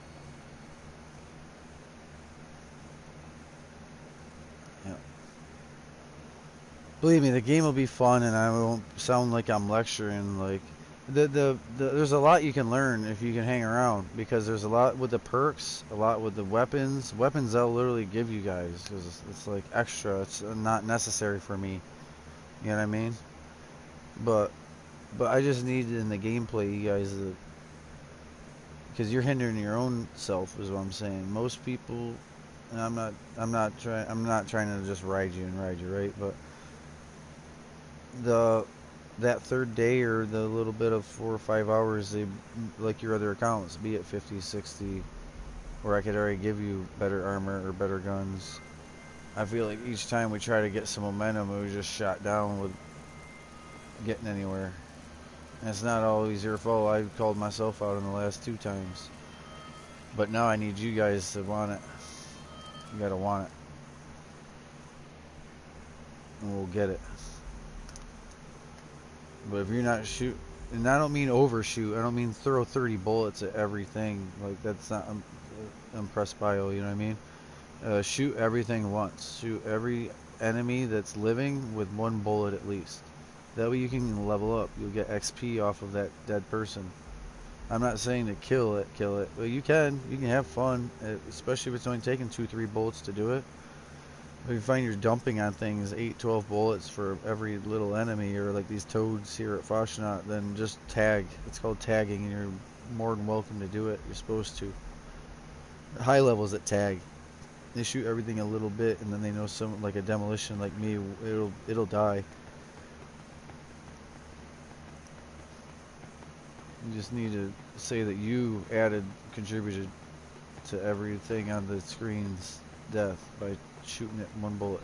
Yeah. Believe me, the game will be fun, and I won't sound like I'm lecturing. Like, there's a lot you can learn if you can hang around, because there's a lot with the perks, a lot with the weapons. Weapons they'll literally give you guys, because it's like extra. It's not necessary for me. You know what I mean? But But I just need in the gameplay, you guys, because you're hindering your own self, is what I'm saying. Most people, and I'm not trying to just ride you, right? But that third day or the little bit of 4 or 5 hours, they like your other accounts, be it 50, 60, where I could already give you better armor or better guns. I feel like each time we try to get some momentum, we just shot down with getting anywhere. And it's not always your fault. I called myself out in the last 2 times. But now I need you guys to want it. You gotta want it. And we'll get it. But if you're not shoot, and I don't mean overshoot. I don't mean throw 30 bullets at everything. Like that's not impressed bio. You know what I mean? Shoot everything once. Shoot every enemy that's living with 1 bullet at least. That way you can level up. You'll get XP off of that dead person. I'm not saying to kill it, but you can have fun, especially if it's only taking 2-3 bullets to do it. If you find you're dumping on things 8-12 bullets for every little enemy, or like these toads here at Fashnact, then just tag. It's called tagging, and you're more than welcome to do it. You're supposed to. High levels that tag, they shoot everything a little bit, and then they know some, like a demolition like me, it'll die. You just need to say that you contributed to everything on the screen's death by shooting it 1 bullet.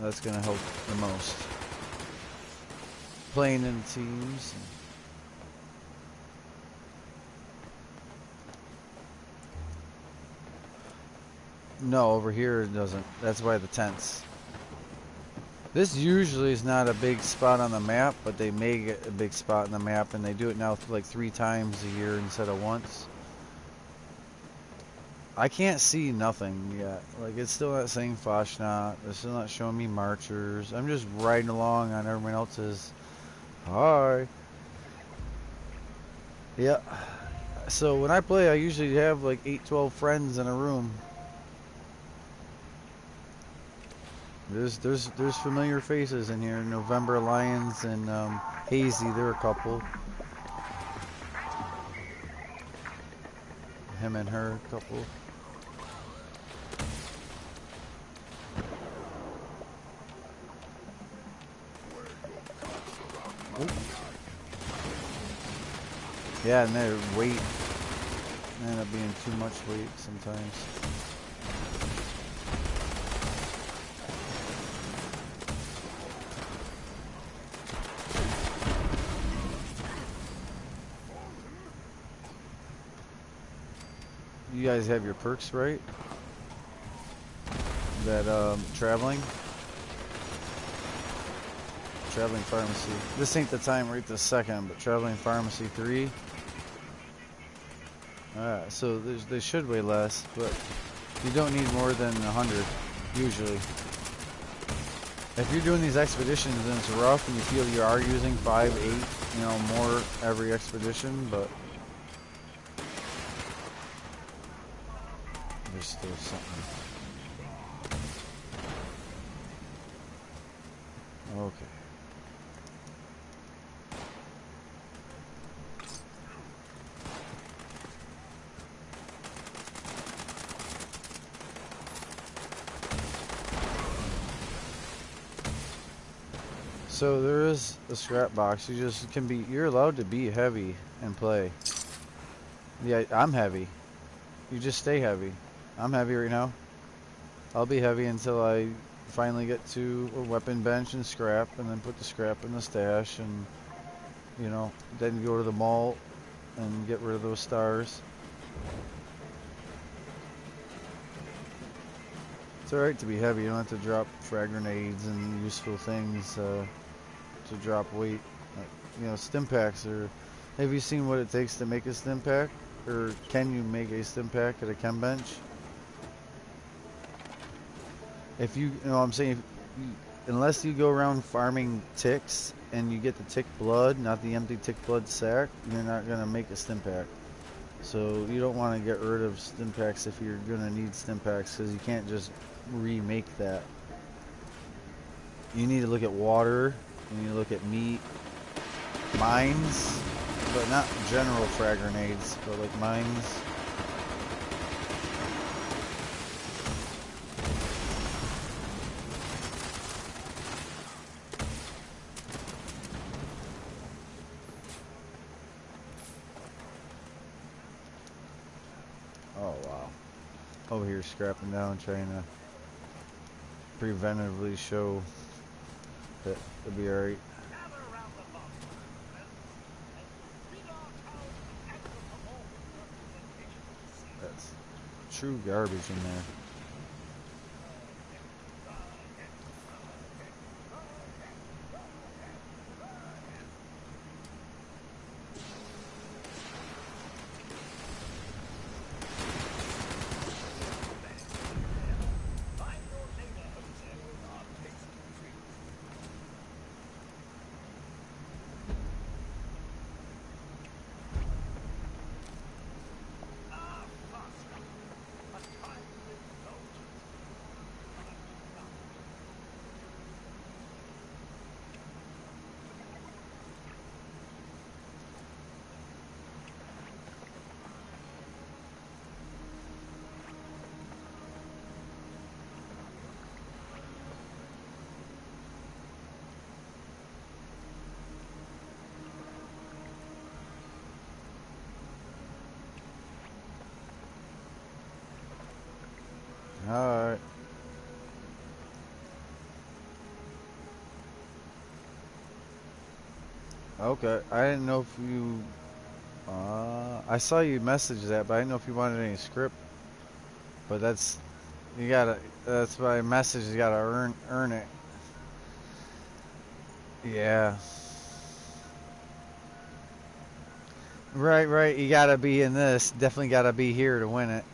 That's gonna help the most. Playing in teams. No, over here it doesn't. That's why the tents. This usually is not a big spot on the map, but they make it a big spot on the map, and they do it now like 3 times a year instead of once. I can't see nothing yet. Like, it's still not saying Fashnacht. It's still not showing me marchers. I'm just riding along on everyone else's. Hi. Yeah. So when I play, I usually have like 8-12 friends in a room. There's familiar faces in here. November Lions and Hazy, they're a couple. Him and her, a couple. Ooh. Yeah, and their weight end up being too much weight sometimes. You guys have your perks, right? That traveling pharmacy. This ain't the time right this second, but traveling pharmacy 3. Alright, so they should weigh less, but you don't need more than 100 usually. If you're doing these expeditions and it's rough and you feel you are using 5, 8, you know, more every expedition, but there's still something. Okay. So there is a scrap box. You're allowed to be heavy and play. Yeah, I'm heavy. You just stay heavy. I'm heavy right now. I'll be heavy until I finally get to a weapon bench and scrap, and then put the scrap in the stash, and you know, then go to the mall and get rid of those stars. It's alright to be heavy. You don't have to drop frag grenades and useful things to drop weight. You know, stim packs are... Have you seen what it takes to make a stim pack? Or can you make a stim pack at a chem bench? If you know what I'm saying, unless you go around farming ticks and you get the tick blood, not the empty tick blood sack, you're not going to make a stim pack. So you don't want to get rid of stim packs if you're going to need stim packs, because you can't just remake that. You need to look at water when you look at meat, mines, but not general frag grenades, but like mines. Oh wow. Over here scrapping down, trying to preventively show that it'll be alright. That's true garbage in there. Alright. Okay, I didn't know if you... I saw you message that, but I didn't know if you wanted any script. But that's... You gotta... That's why message, you gotta earn it. Yeah. Right, you gotta be in this. Definitely gotta be here to win it.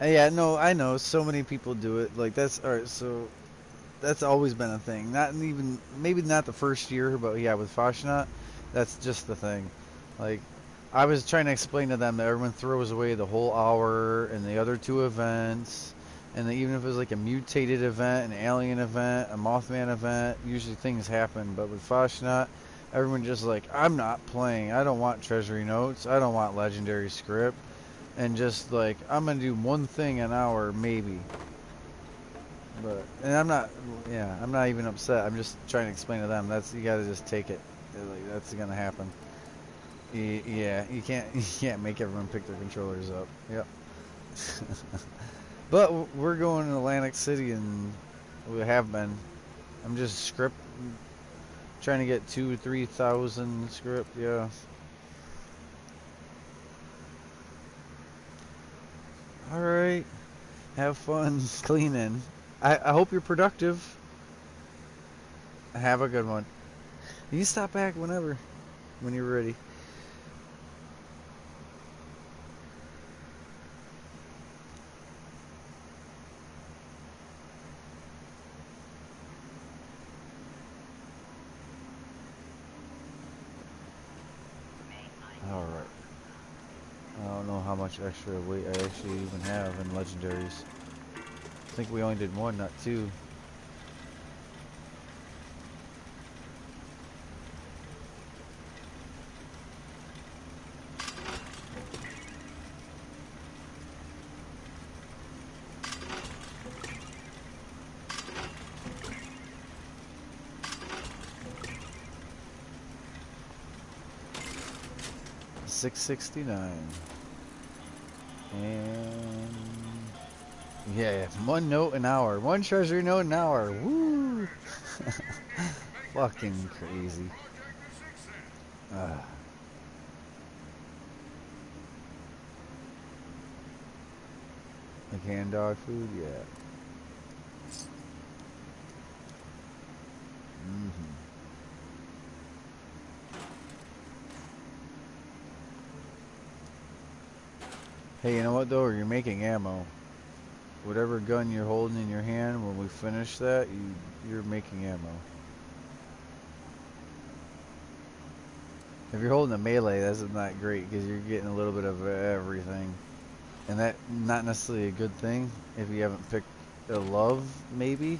Yeah, no, I know. So many people do it. Like, that's... Alright, so... That's always been a thing. Not even... Maybe not the first year, but yeah, with Fashnact, that's just the thing. Like... I was trying to explain to them that everyone throws away the whole hour and the other two events, and that even if it was like a mutated event, an alien event, a Mothman event, usually things happen. But with Fashnacht, everyone just like, I'm not playing. I don't want treasury notes. I don't want legendary script. And just like, I'm gonna do one thing an hour maybe. But and I'm not, yeah, I'm not even upset. I'm just trying to explain to them that's you gotta just take it. Like that's gonna happen. Yeah, you can't make everyone pick their controllers up. Yep. But we're going to Atlantic City, and we have been. I'm just trying to get 2,000-3,000 script. Yeah. All right. Have fun cleaning. I hope you're productive. Have a good one. You can stop back whenever, when you're ready. All right. I don't know how much extra weight I actually even have in legendaries. I think we only did one, not two. $6.69. And yeah, one note an hour, one treasury note an hour. Woo! Fucking crazy. Like hand dog food, yeah. Hey, you know what though? You're making ammo. Whatever gun you're holding in your hand, when we finish that, you're making ammo. If you're holding a melee, that's not great because you're getting a little bit of everything, and that not necessarily a good thing if you haven't picked a love, maybe.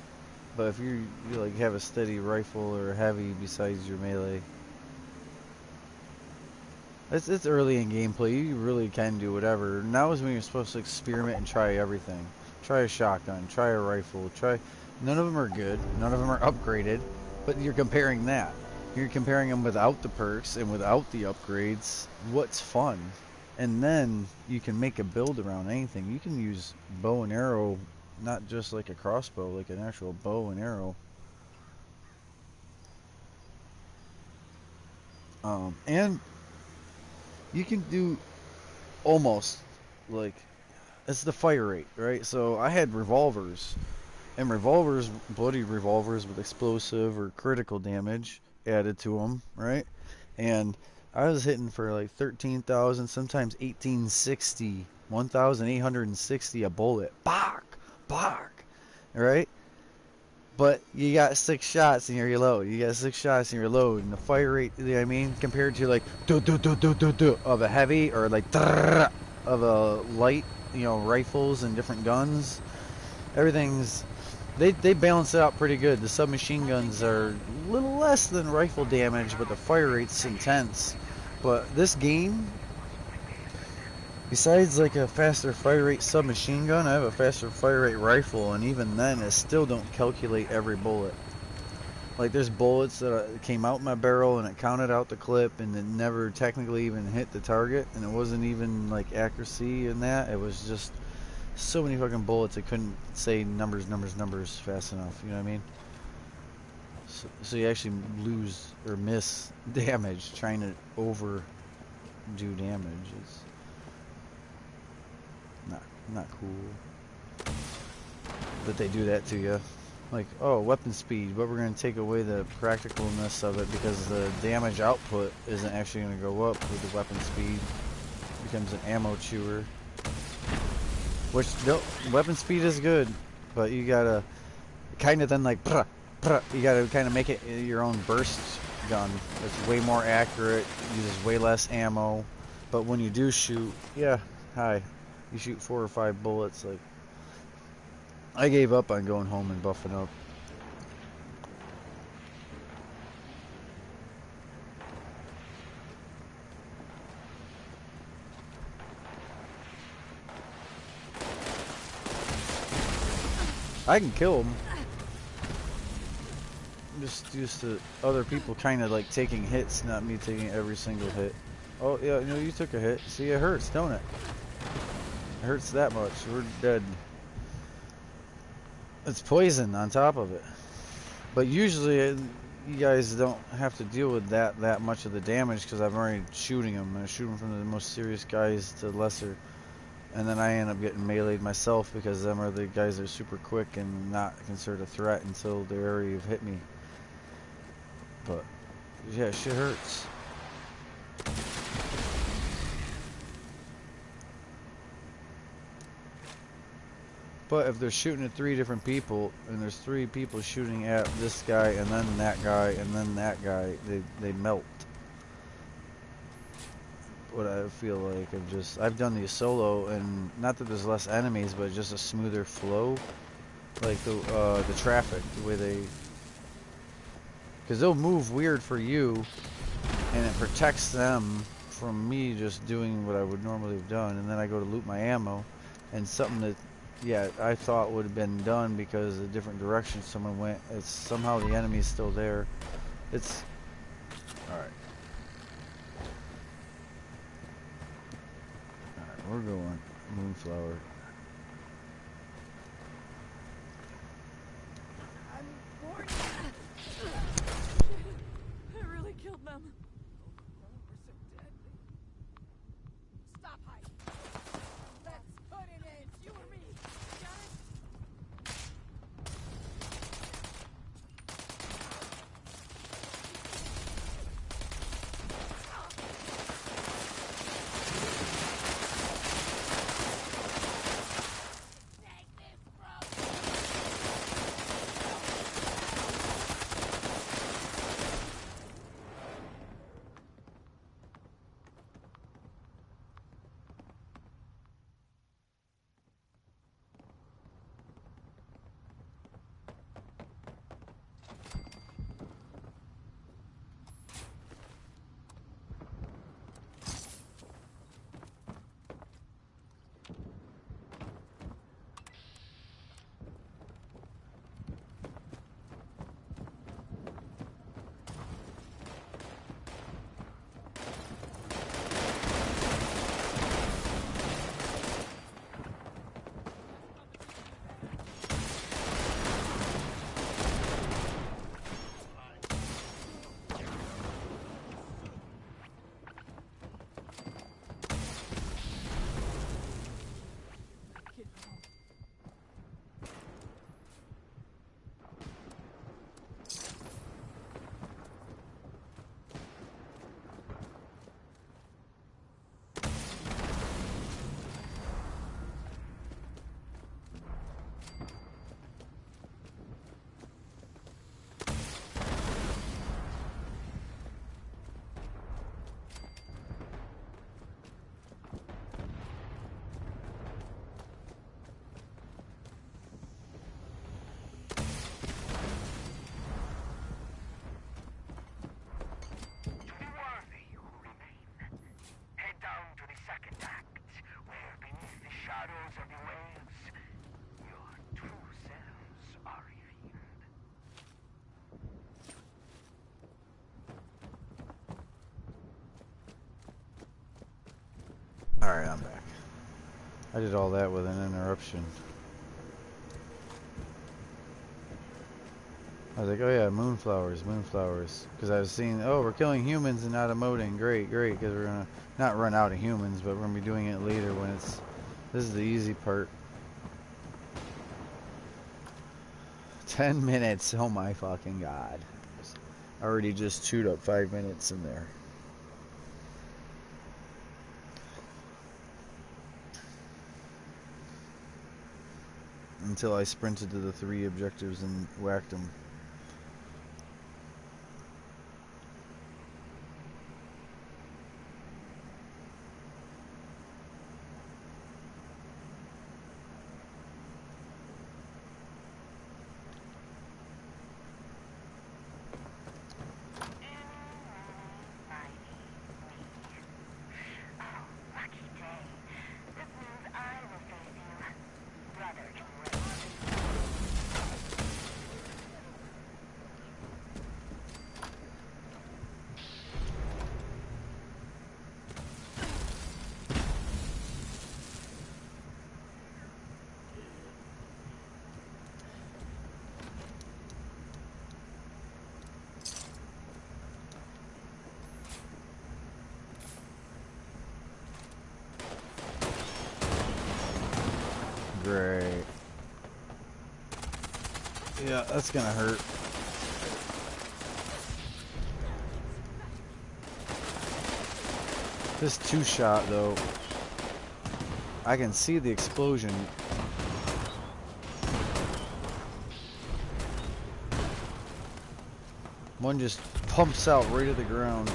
But if you like have a steady rifle or heavy besides your melee, it's early in gameplay. You really can do whatever. Now is when you're supposed to experiment and try everything. Try a shotgun, try a rifle, try. None of them are good. None of them are upgraded. But you're comparing that. You're comparing them without the perks and without the upgrades. What's fun? And then you can make a build around anything. You can use bow and arrow, not just like a crossbow, like an actual bow and arrow. And you can do almost like it's the fire rate, right? So I had revolvers, and revolvers, bloody revolvers with explosive or critical damage added to them, right? And I was hitting for like 13,000, sometimes 1860, 1,860 a bullet. Bark, bark, right? But you got 6 shots and you're reload. You got 6 shots and you're reload, and the fire rate, you know what I mean, compared to like do do do do do do of a heavy or like of a light, you know, rifles and different guns. Everything's they balance it out pretty good. The submachine guns are a little less than rifle damage, but the fire rate's intense. But this game, besides like a faster fire rate submachine gun, I have a faster fire rate rifle, and even then, it still don't calculate every bullet. Like there's bullets that came out my barrel and it counted out the clip, and it never technically even hit the target, and it wasn't even like accuracy in that. It was just so many fucking bullets I couldn't say numbers fast enough. You know what I mean? So you actually lose or miss damage trying to overdo damage. It's not cool. But they do that to you. Like, oh, weapon speed, but we're going to take away the practicalness of it because the damage output isn't actually going to go up with the weapon speed. It becomes an ammo chewer. Which, no, weapon speed is good, but you gotta kind of then like, you gotta kind of make it your own burst gun. It's way more accurate, uses way less ammo, but when you do shoot, yeah, you shoot 4 or 5 bullets. Like, I gave up on going home and buffing up. I can kill them. I'm just used to other people kind of like taking hits, not me taking every single hit. Oh yeah, no, you took a hit. See, it hurts, don't it? It hurts that much. We're dead. It's poison on top of it. But usually you guys don't have to deal with that much of the damage because I'm already shooting them. I shoot them from the most serious guys to lesser. And then I end up getting meleeed myself because them are the guys that are super quick and not considered a threat until they already have hit me. But yeah, shit hurts. But if they're shooting at 3 different people and there's 3 people shooting at this guy and then that guy and then that guy, they melt. What I feel like I've done these solo, and not that there's less enemies, but just a smoother flow, like the traffic, the way they, because they'll move weird for you, and it protects them from me just doing what I would normally have done, and then I go to loot my ammo, and something that, yeah, I thought would have been done because of the different direction someone went, it's somehow the enemy's still there. It's all right. We're going Moonflower. I'm warning you. I really killed them. Oh, we're so deadly. Stop hiding. Let's put it in. It's you and me. Got it? Alright, I'm back. I did all that with an interruption. I was like, oh yeah, moonflowers, moonflowers. Because I was seeing, oh, we're killing humans and not emoting. Great, great. Because we're going to not run out of humans, but we're going to be doing it later when it's... This is the easy part. 10 minutes. Oh my fucking god. I already just chewed up 5 minutes in there. Until I sprinted to the 3 objectives and whacked them. Great. Yeah, that's gonna hurt. This 2-shot though, I can see the explosion. One just pumps out right at the ground.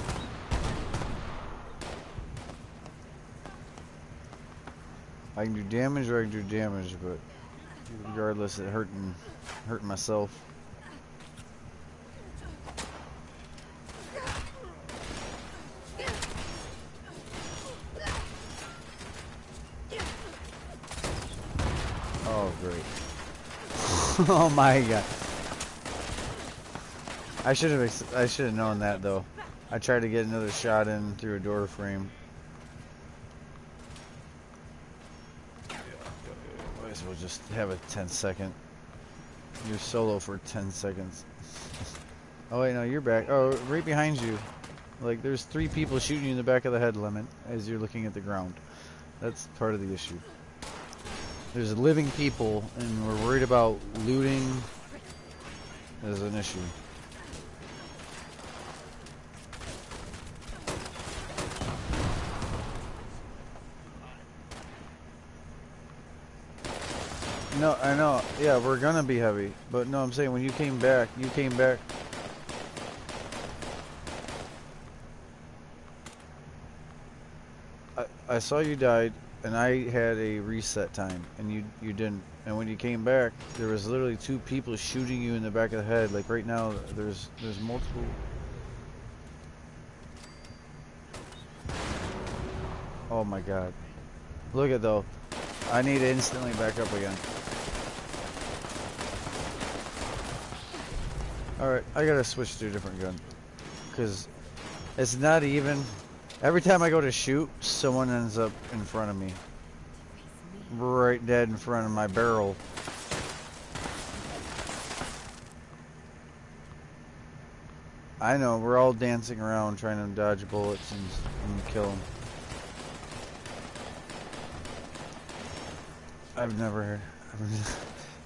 I can do damage or I can do damage, but regardless, it hurting myself. Oh great! Oh my god! I should have known that though. I tried to get another shot in through a door frame. Might as well just have a 10-second. You're solo for 10 seconds. Oh wait, no, you're back. Oh, right behind you. Like, there's 3 people shooting you in the back of the head, Lemon, as you're looking at the ground. That's part of the issue. There's living people, and we're worried about looting as an issue. No, I know. Yeah, we're gonna be heavy. But no, I'm saying when you came back. I saw you died, and I had a reset time, and you didn't. And when you came back, there was literally 2 people shooting you in the back of the head. Like right now, there's multiple. Oh my god! Look at though. I need to instantly back up again. Alright, I gotta switch to a different gun. Because it's not even... Every time I go to shoot, someone ends up in front of me. Right dead in front of my barrel. I know, we're all dancing around trying to dodge bullets and kill them. I've never heard...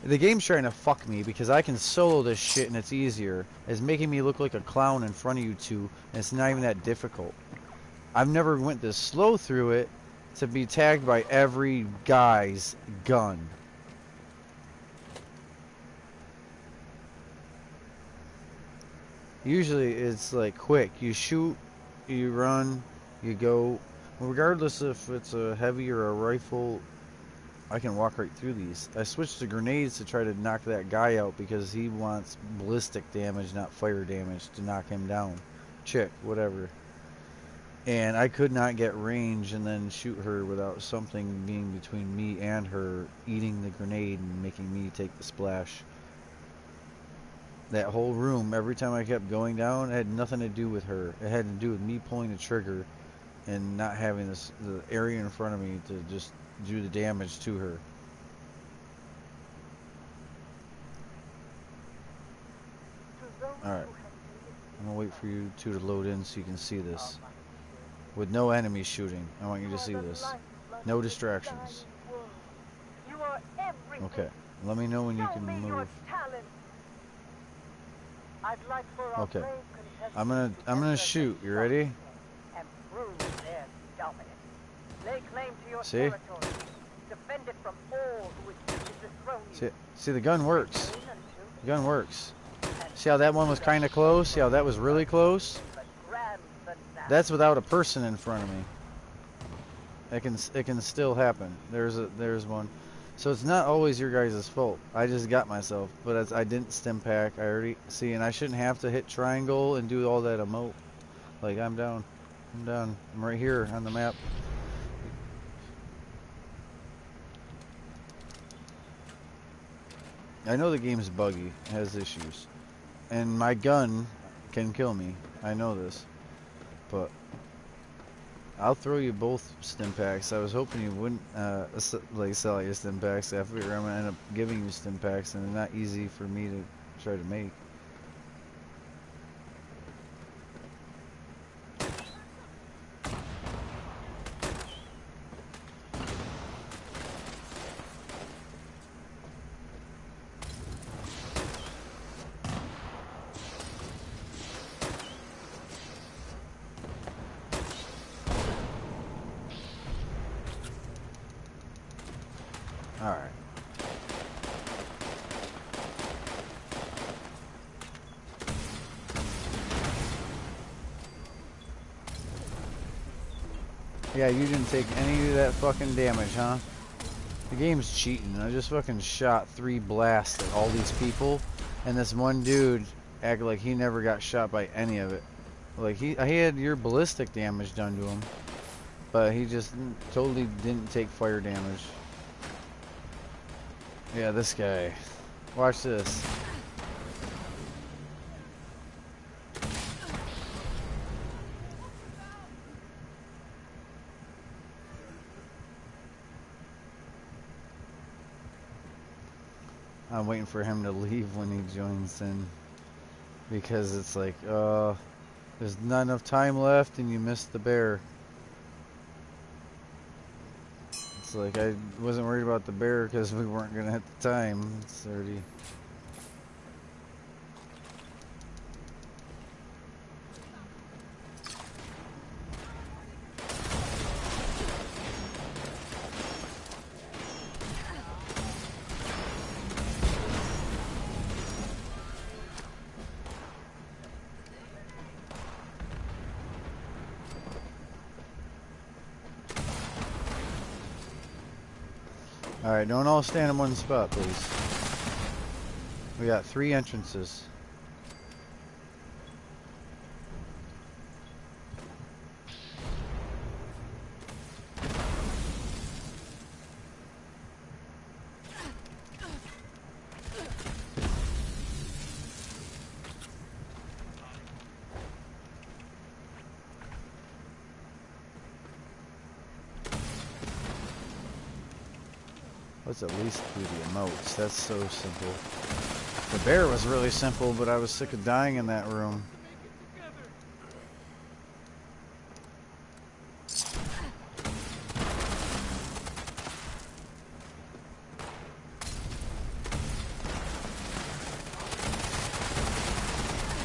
The game's trying to fuck me because I can solo this shit and it's easier. It's making me look like a clown in front of you 2, and it's not even that difficult. I've never went this slow through it to be tagged by every guy's gun. Usually it's like quick. You shoot, you run, you go. Regardless if it's a heavy or a rifle, I can walk right through these. I switched to grenades to try to knock that guy out because he wants ballistic damage, not fire damage, to knock him down. Chick, whatever. And I could not get range and then shoot her without something being between me and her eating the grenade and making me take the splash. That whole room, every time I kept going down, it had nothing to do with her. It had to do with me pulling the trigger and not having the area in front of me to just do the damage to her. Alright. I'm gonna wait for you two to load in so you can see this. With no enemies shooting. I want you to see this. No distractions. Okay. Let me know when you can move. Okay. I'm gonna shoot. You ready? See? See, the gun works. The gun works. See how that one was kind of close? See how that was really close? That's without a person in front of me. It can still happen. There's one. So it's not always your guys' fault. I just got myself, but I didn't stim pack. I already see, and I shouldn't have to hit triangle and do all that emote. Like I'm down. I'm right here on the map. I know the game's buggy, has issues, and my gun can kill me. I know this, but I'll throw you both stim packs. I was hoping you wouldn't like sell your stim packs. I figure I'm gonna end up giving you stim packs, and they're not easy for me to try to make. Alright. Yeah, you didn't take any of that fucking damage, huh? The game's cheating. I just fucking shot 3 blasts at all these people, and this one dude acted like he never got shot by any of it. Like he had your ballistic damage done to him, but he just totally didn't take fire damage. Yeah, this guy. Watch this. I'm waiting for him to leave when he joins in, because it's like, there's not enough time left and you missed the bear. It's like I wasn't worried about the bear because we weren't gonna hit the time. It's 30. Alright, don't all stand in one spot, please. We got 3 entrances. Let's at least do the emotes. That's so simple. The bear was really simple, but I was sick of dying in that room.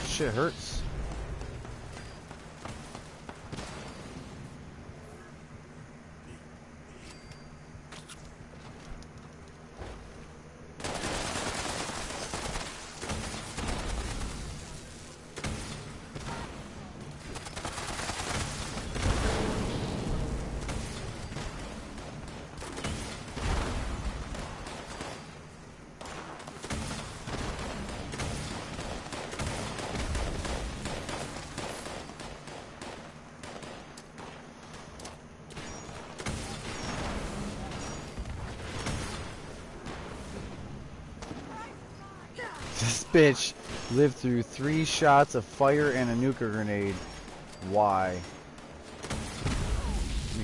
Shit hurts. This bitch lived through 3 shots of fire and a nuke grenade. Why?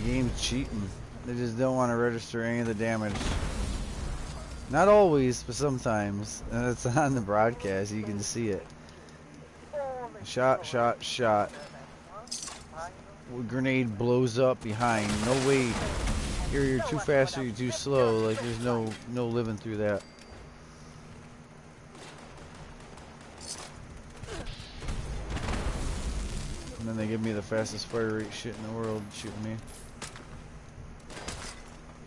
game's cheating. They just don't want to register any of the damage. Not always, but sometimes. And it's on the broadcast, you can see it. Shot, shot, shot. Grenade blows up behind. No way. You're too fast or you're too slow. Like there's no living through that. And then they give me the fastest fire rate shit in the world shooting me.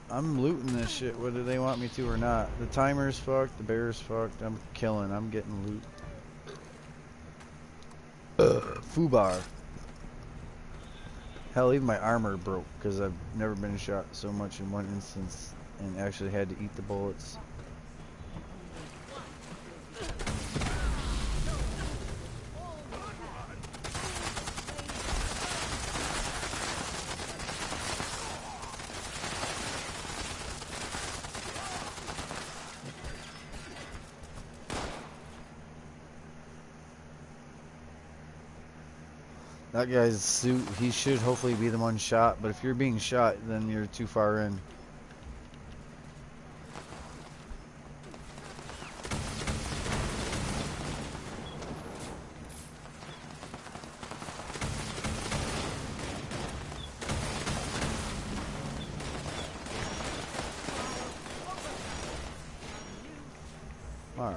I'm looting this shit whether they want me to or not. The timer's fucked, the bear's fucked. I'm killing, I'm getting loot. Fubar. Hell, even my armor broke because I've never been shot so much in one instance and actually had to eat the bullets. That guy's suit, he should hopefully be the one shot, but if you're being shot, then you're too far in. Alright.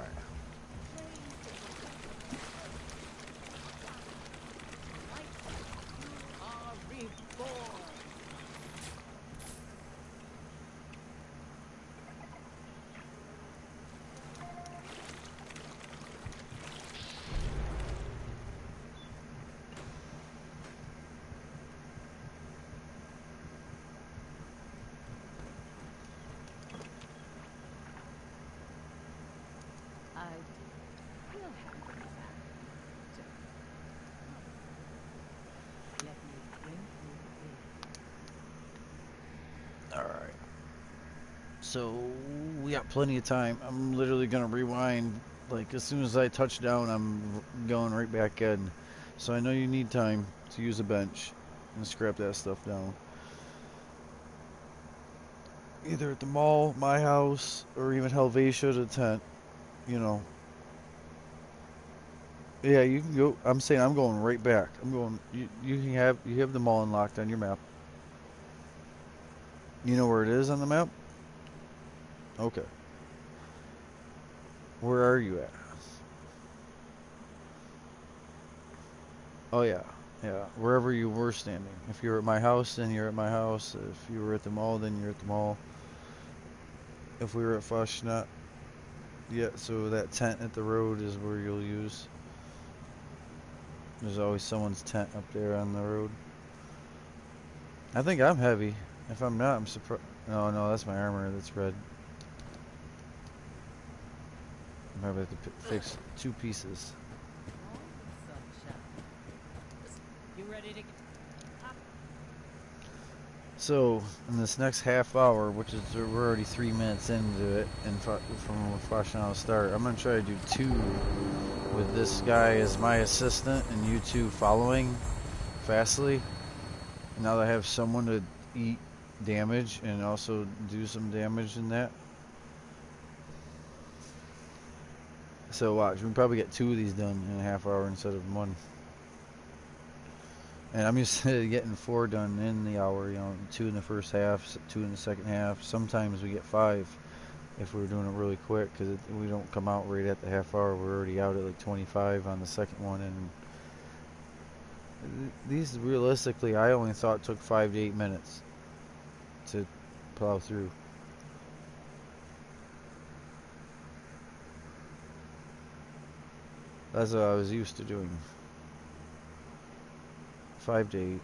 Alright. So, we got plenty of time. I'm literally gonna rewind. Like, as soon as I touch down, I'm going right back in. So I know you need time to use a bench and scrap that stuff down. Either at the mall, my house, or even Helvetia, the tent. You know. Yeah, you can go. I'm saying I'm going right back. I'm going. You have the mall unlocked on your map. You know where it is on the map? Okay. Where are you at? Oh yeah, yeah. Wherever you were standing. If you're at my house, then you're at my house. If you were at the mall, then you're at the mall. If we were at Fashnact, yeah. So that tent at the road is where you'll use. There's always someone's tent up there on the road. I think I'm heavy. If I'm not, I'm surprised. No, no, that's my armor. That's red. I probably have to fix 2 pieces. You ready to? So, in this next half hour, which is we're already 3 minutes into it, and from Fashnact start, I'm gonna try to do 2 with this guy as my assistant, and you 2 following fastly. Now that I have someone to eat damage and also do some damage in that. So watch, we can probably get 2 of these done in a half hour instead of 1. And I'm used to getting 4 done in the hour, you know, 2 in the first half, 2 in the second half. Sometimes we get 5 if we're doing it really quick, because we don't come out right at the half hour. We're already out at like 25 on the second one, and these realistically I only thought took 5 to 8 minutes to plow through. That's what I was used to doing. 5 to 8.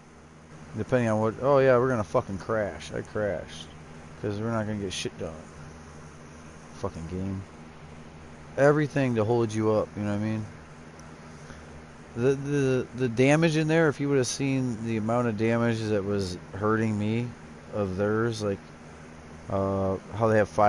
Depending on what. Oh yeah, we're gonna fucking crash. I crashed. Because we're not gonna get shit done. Fucking game. Everything to hold you up, you know what I mean? The damage in there, if you would have seen the amount of damage that was hurting me of theirs, like how they have 5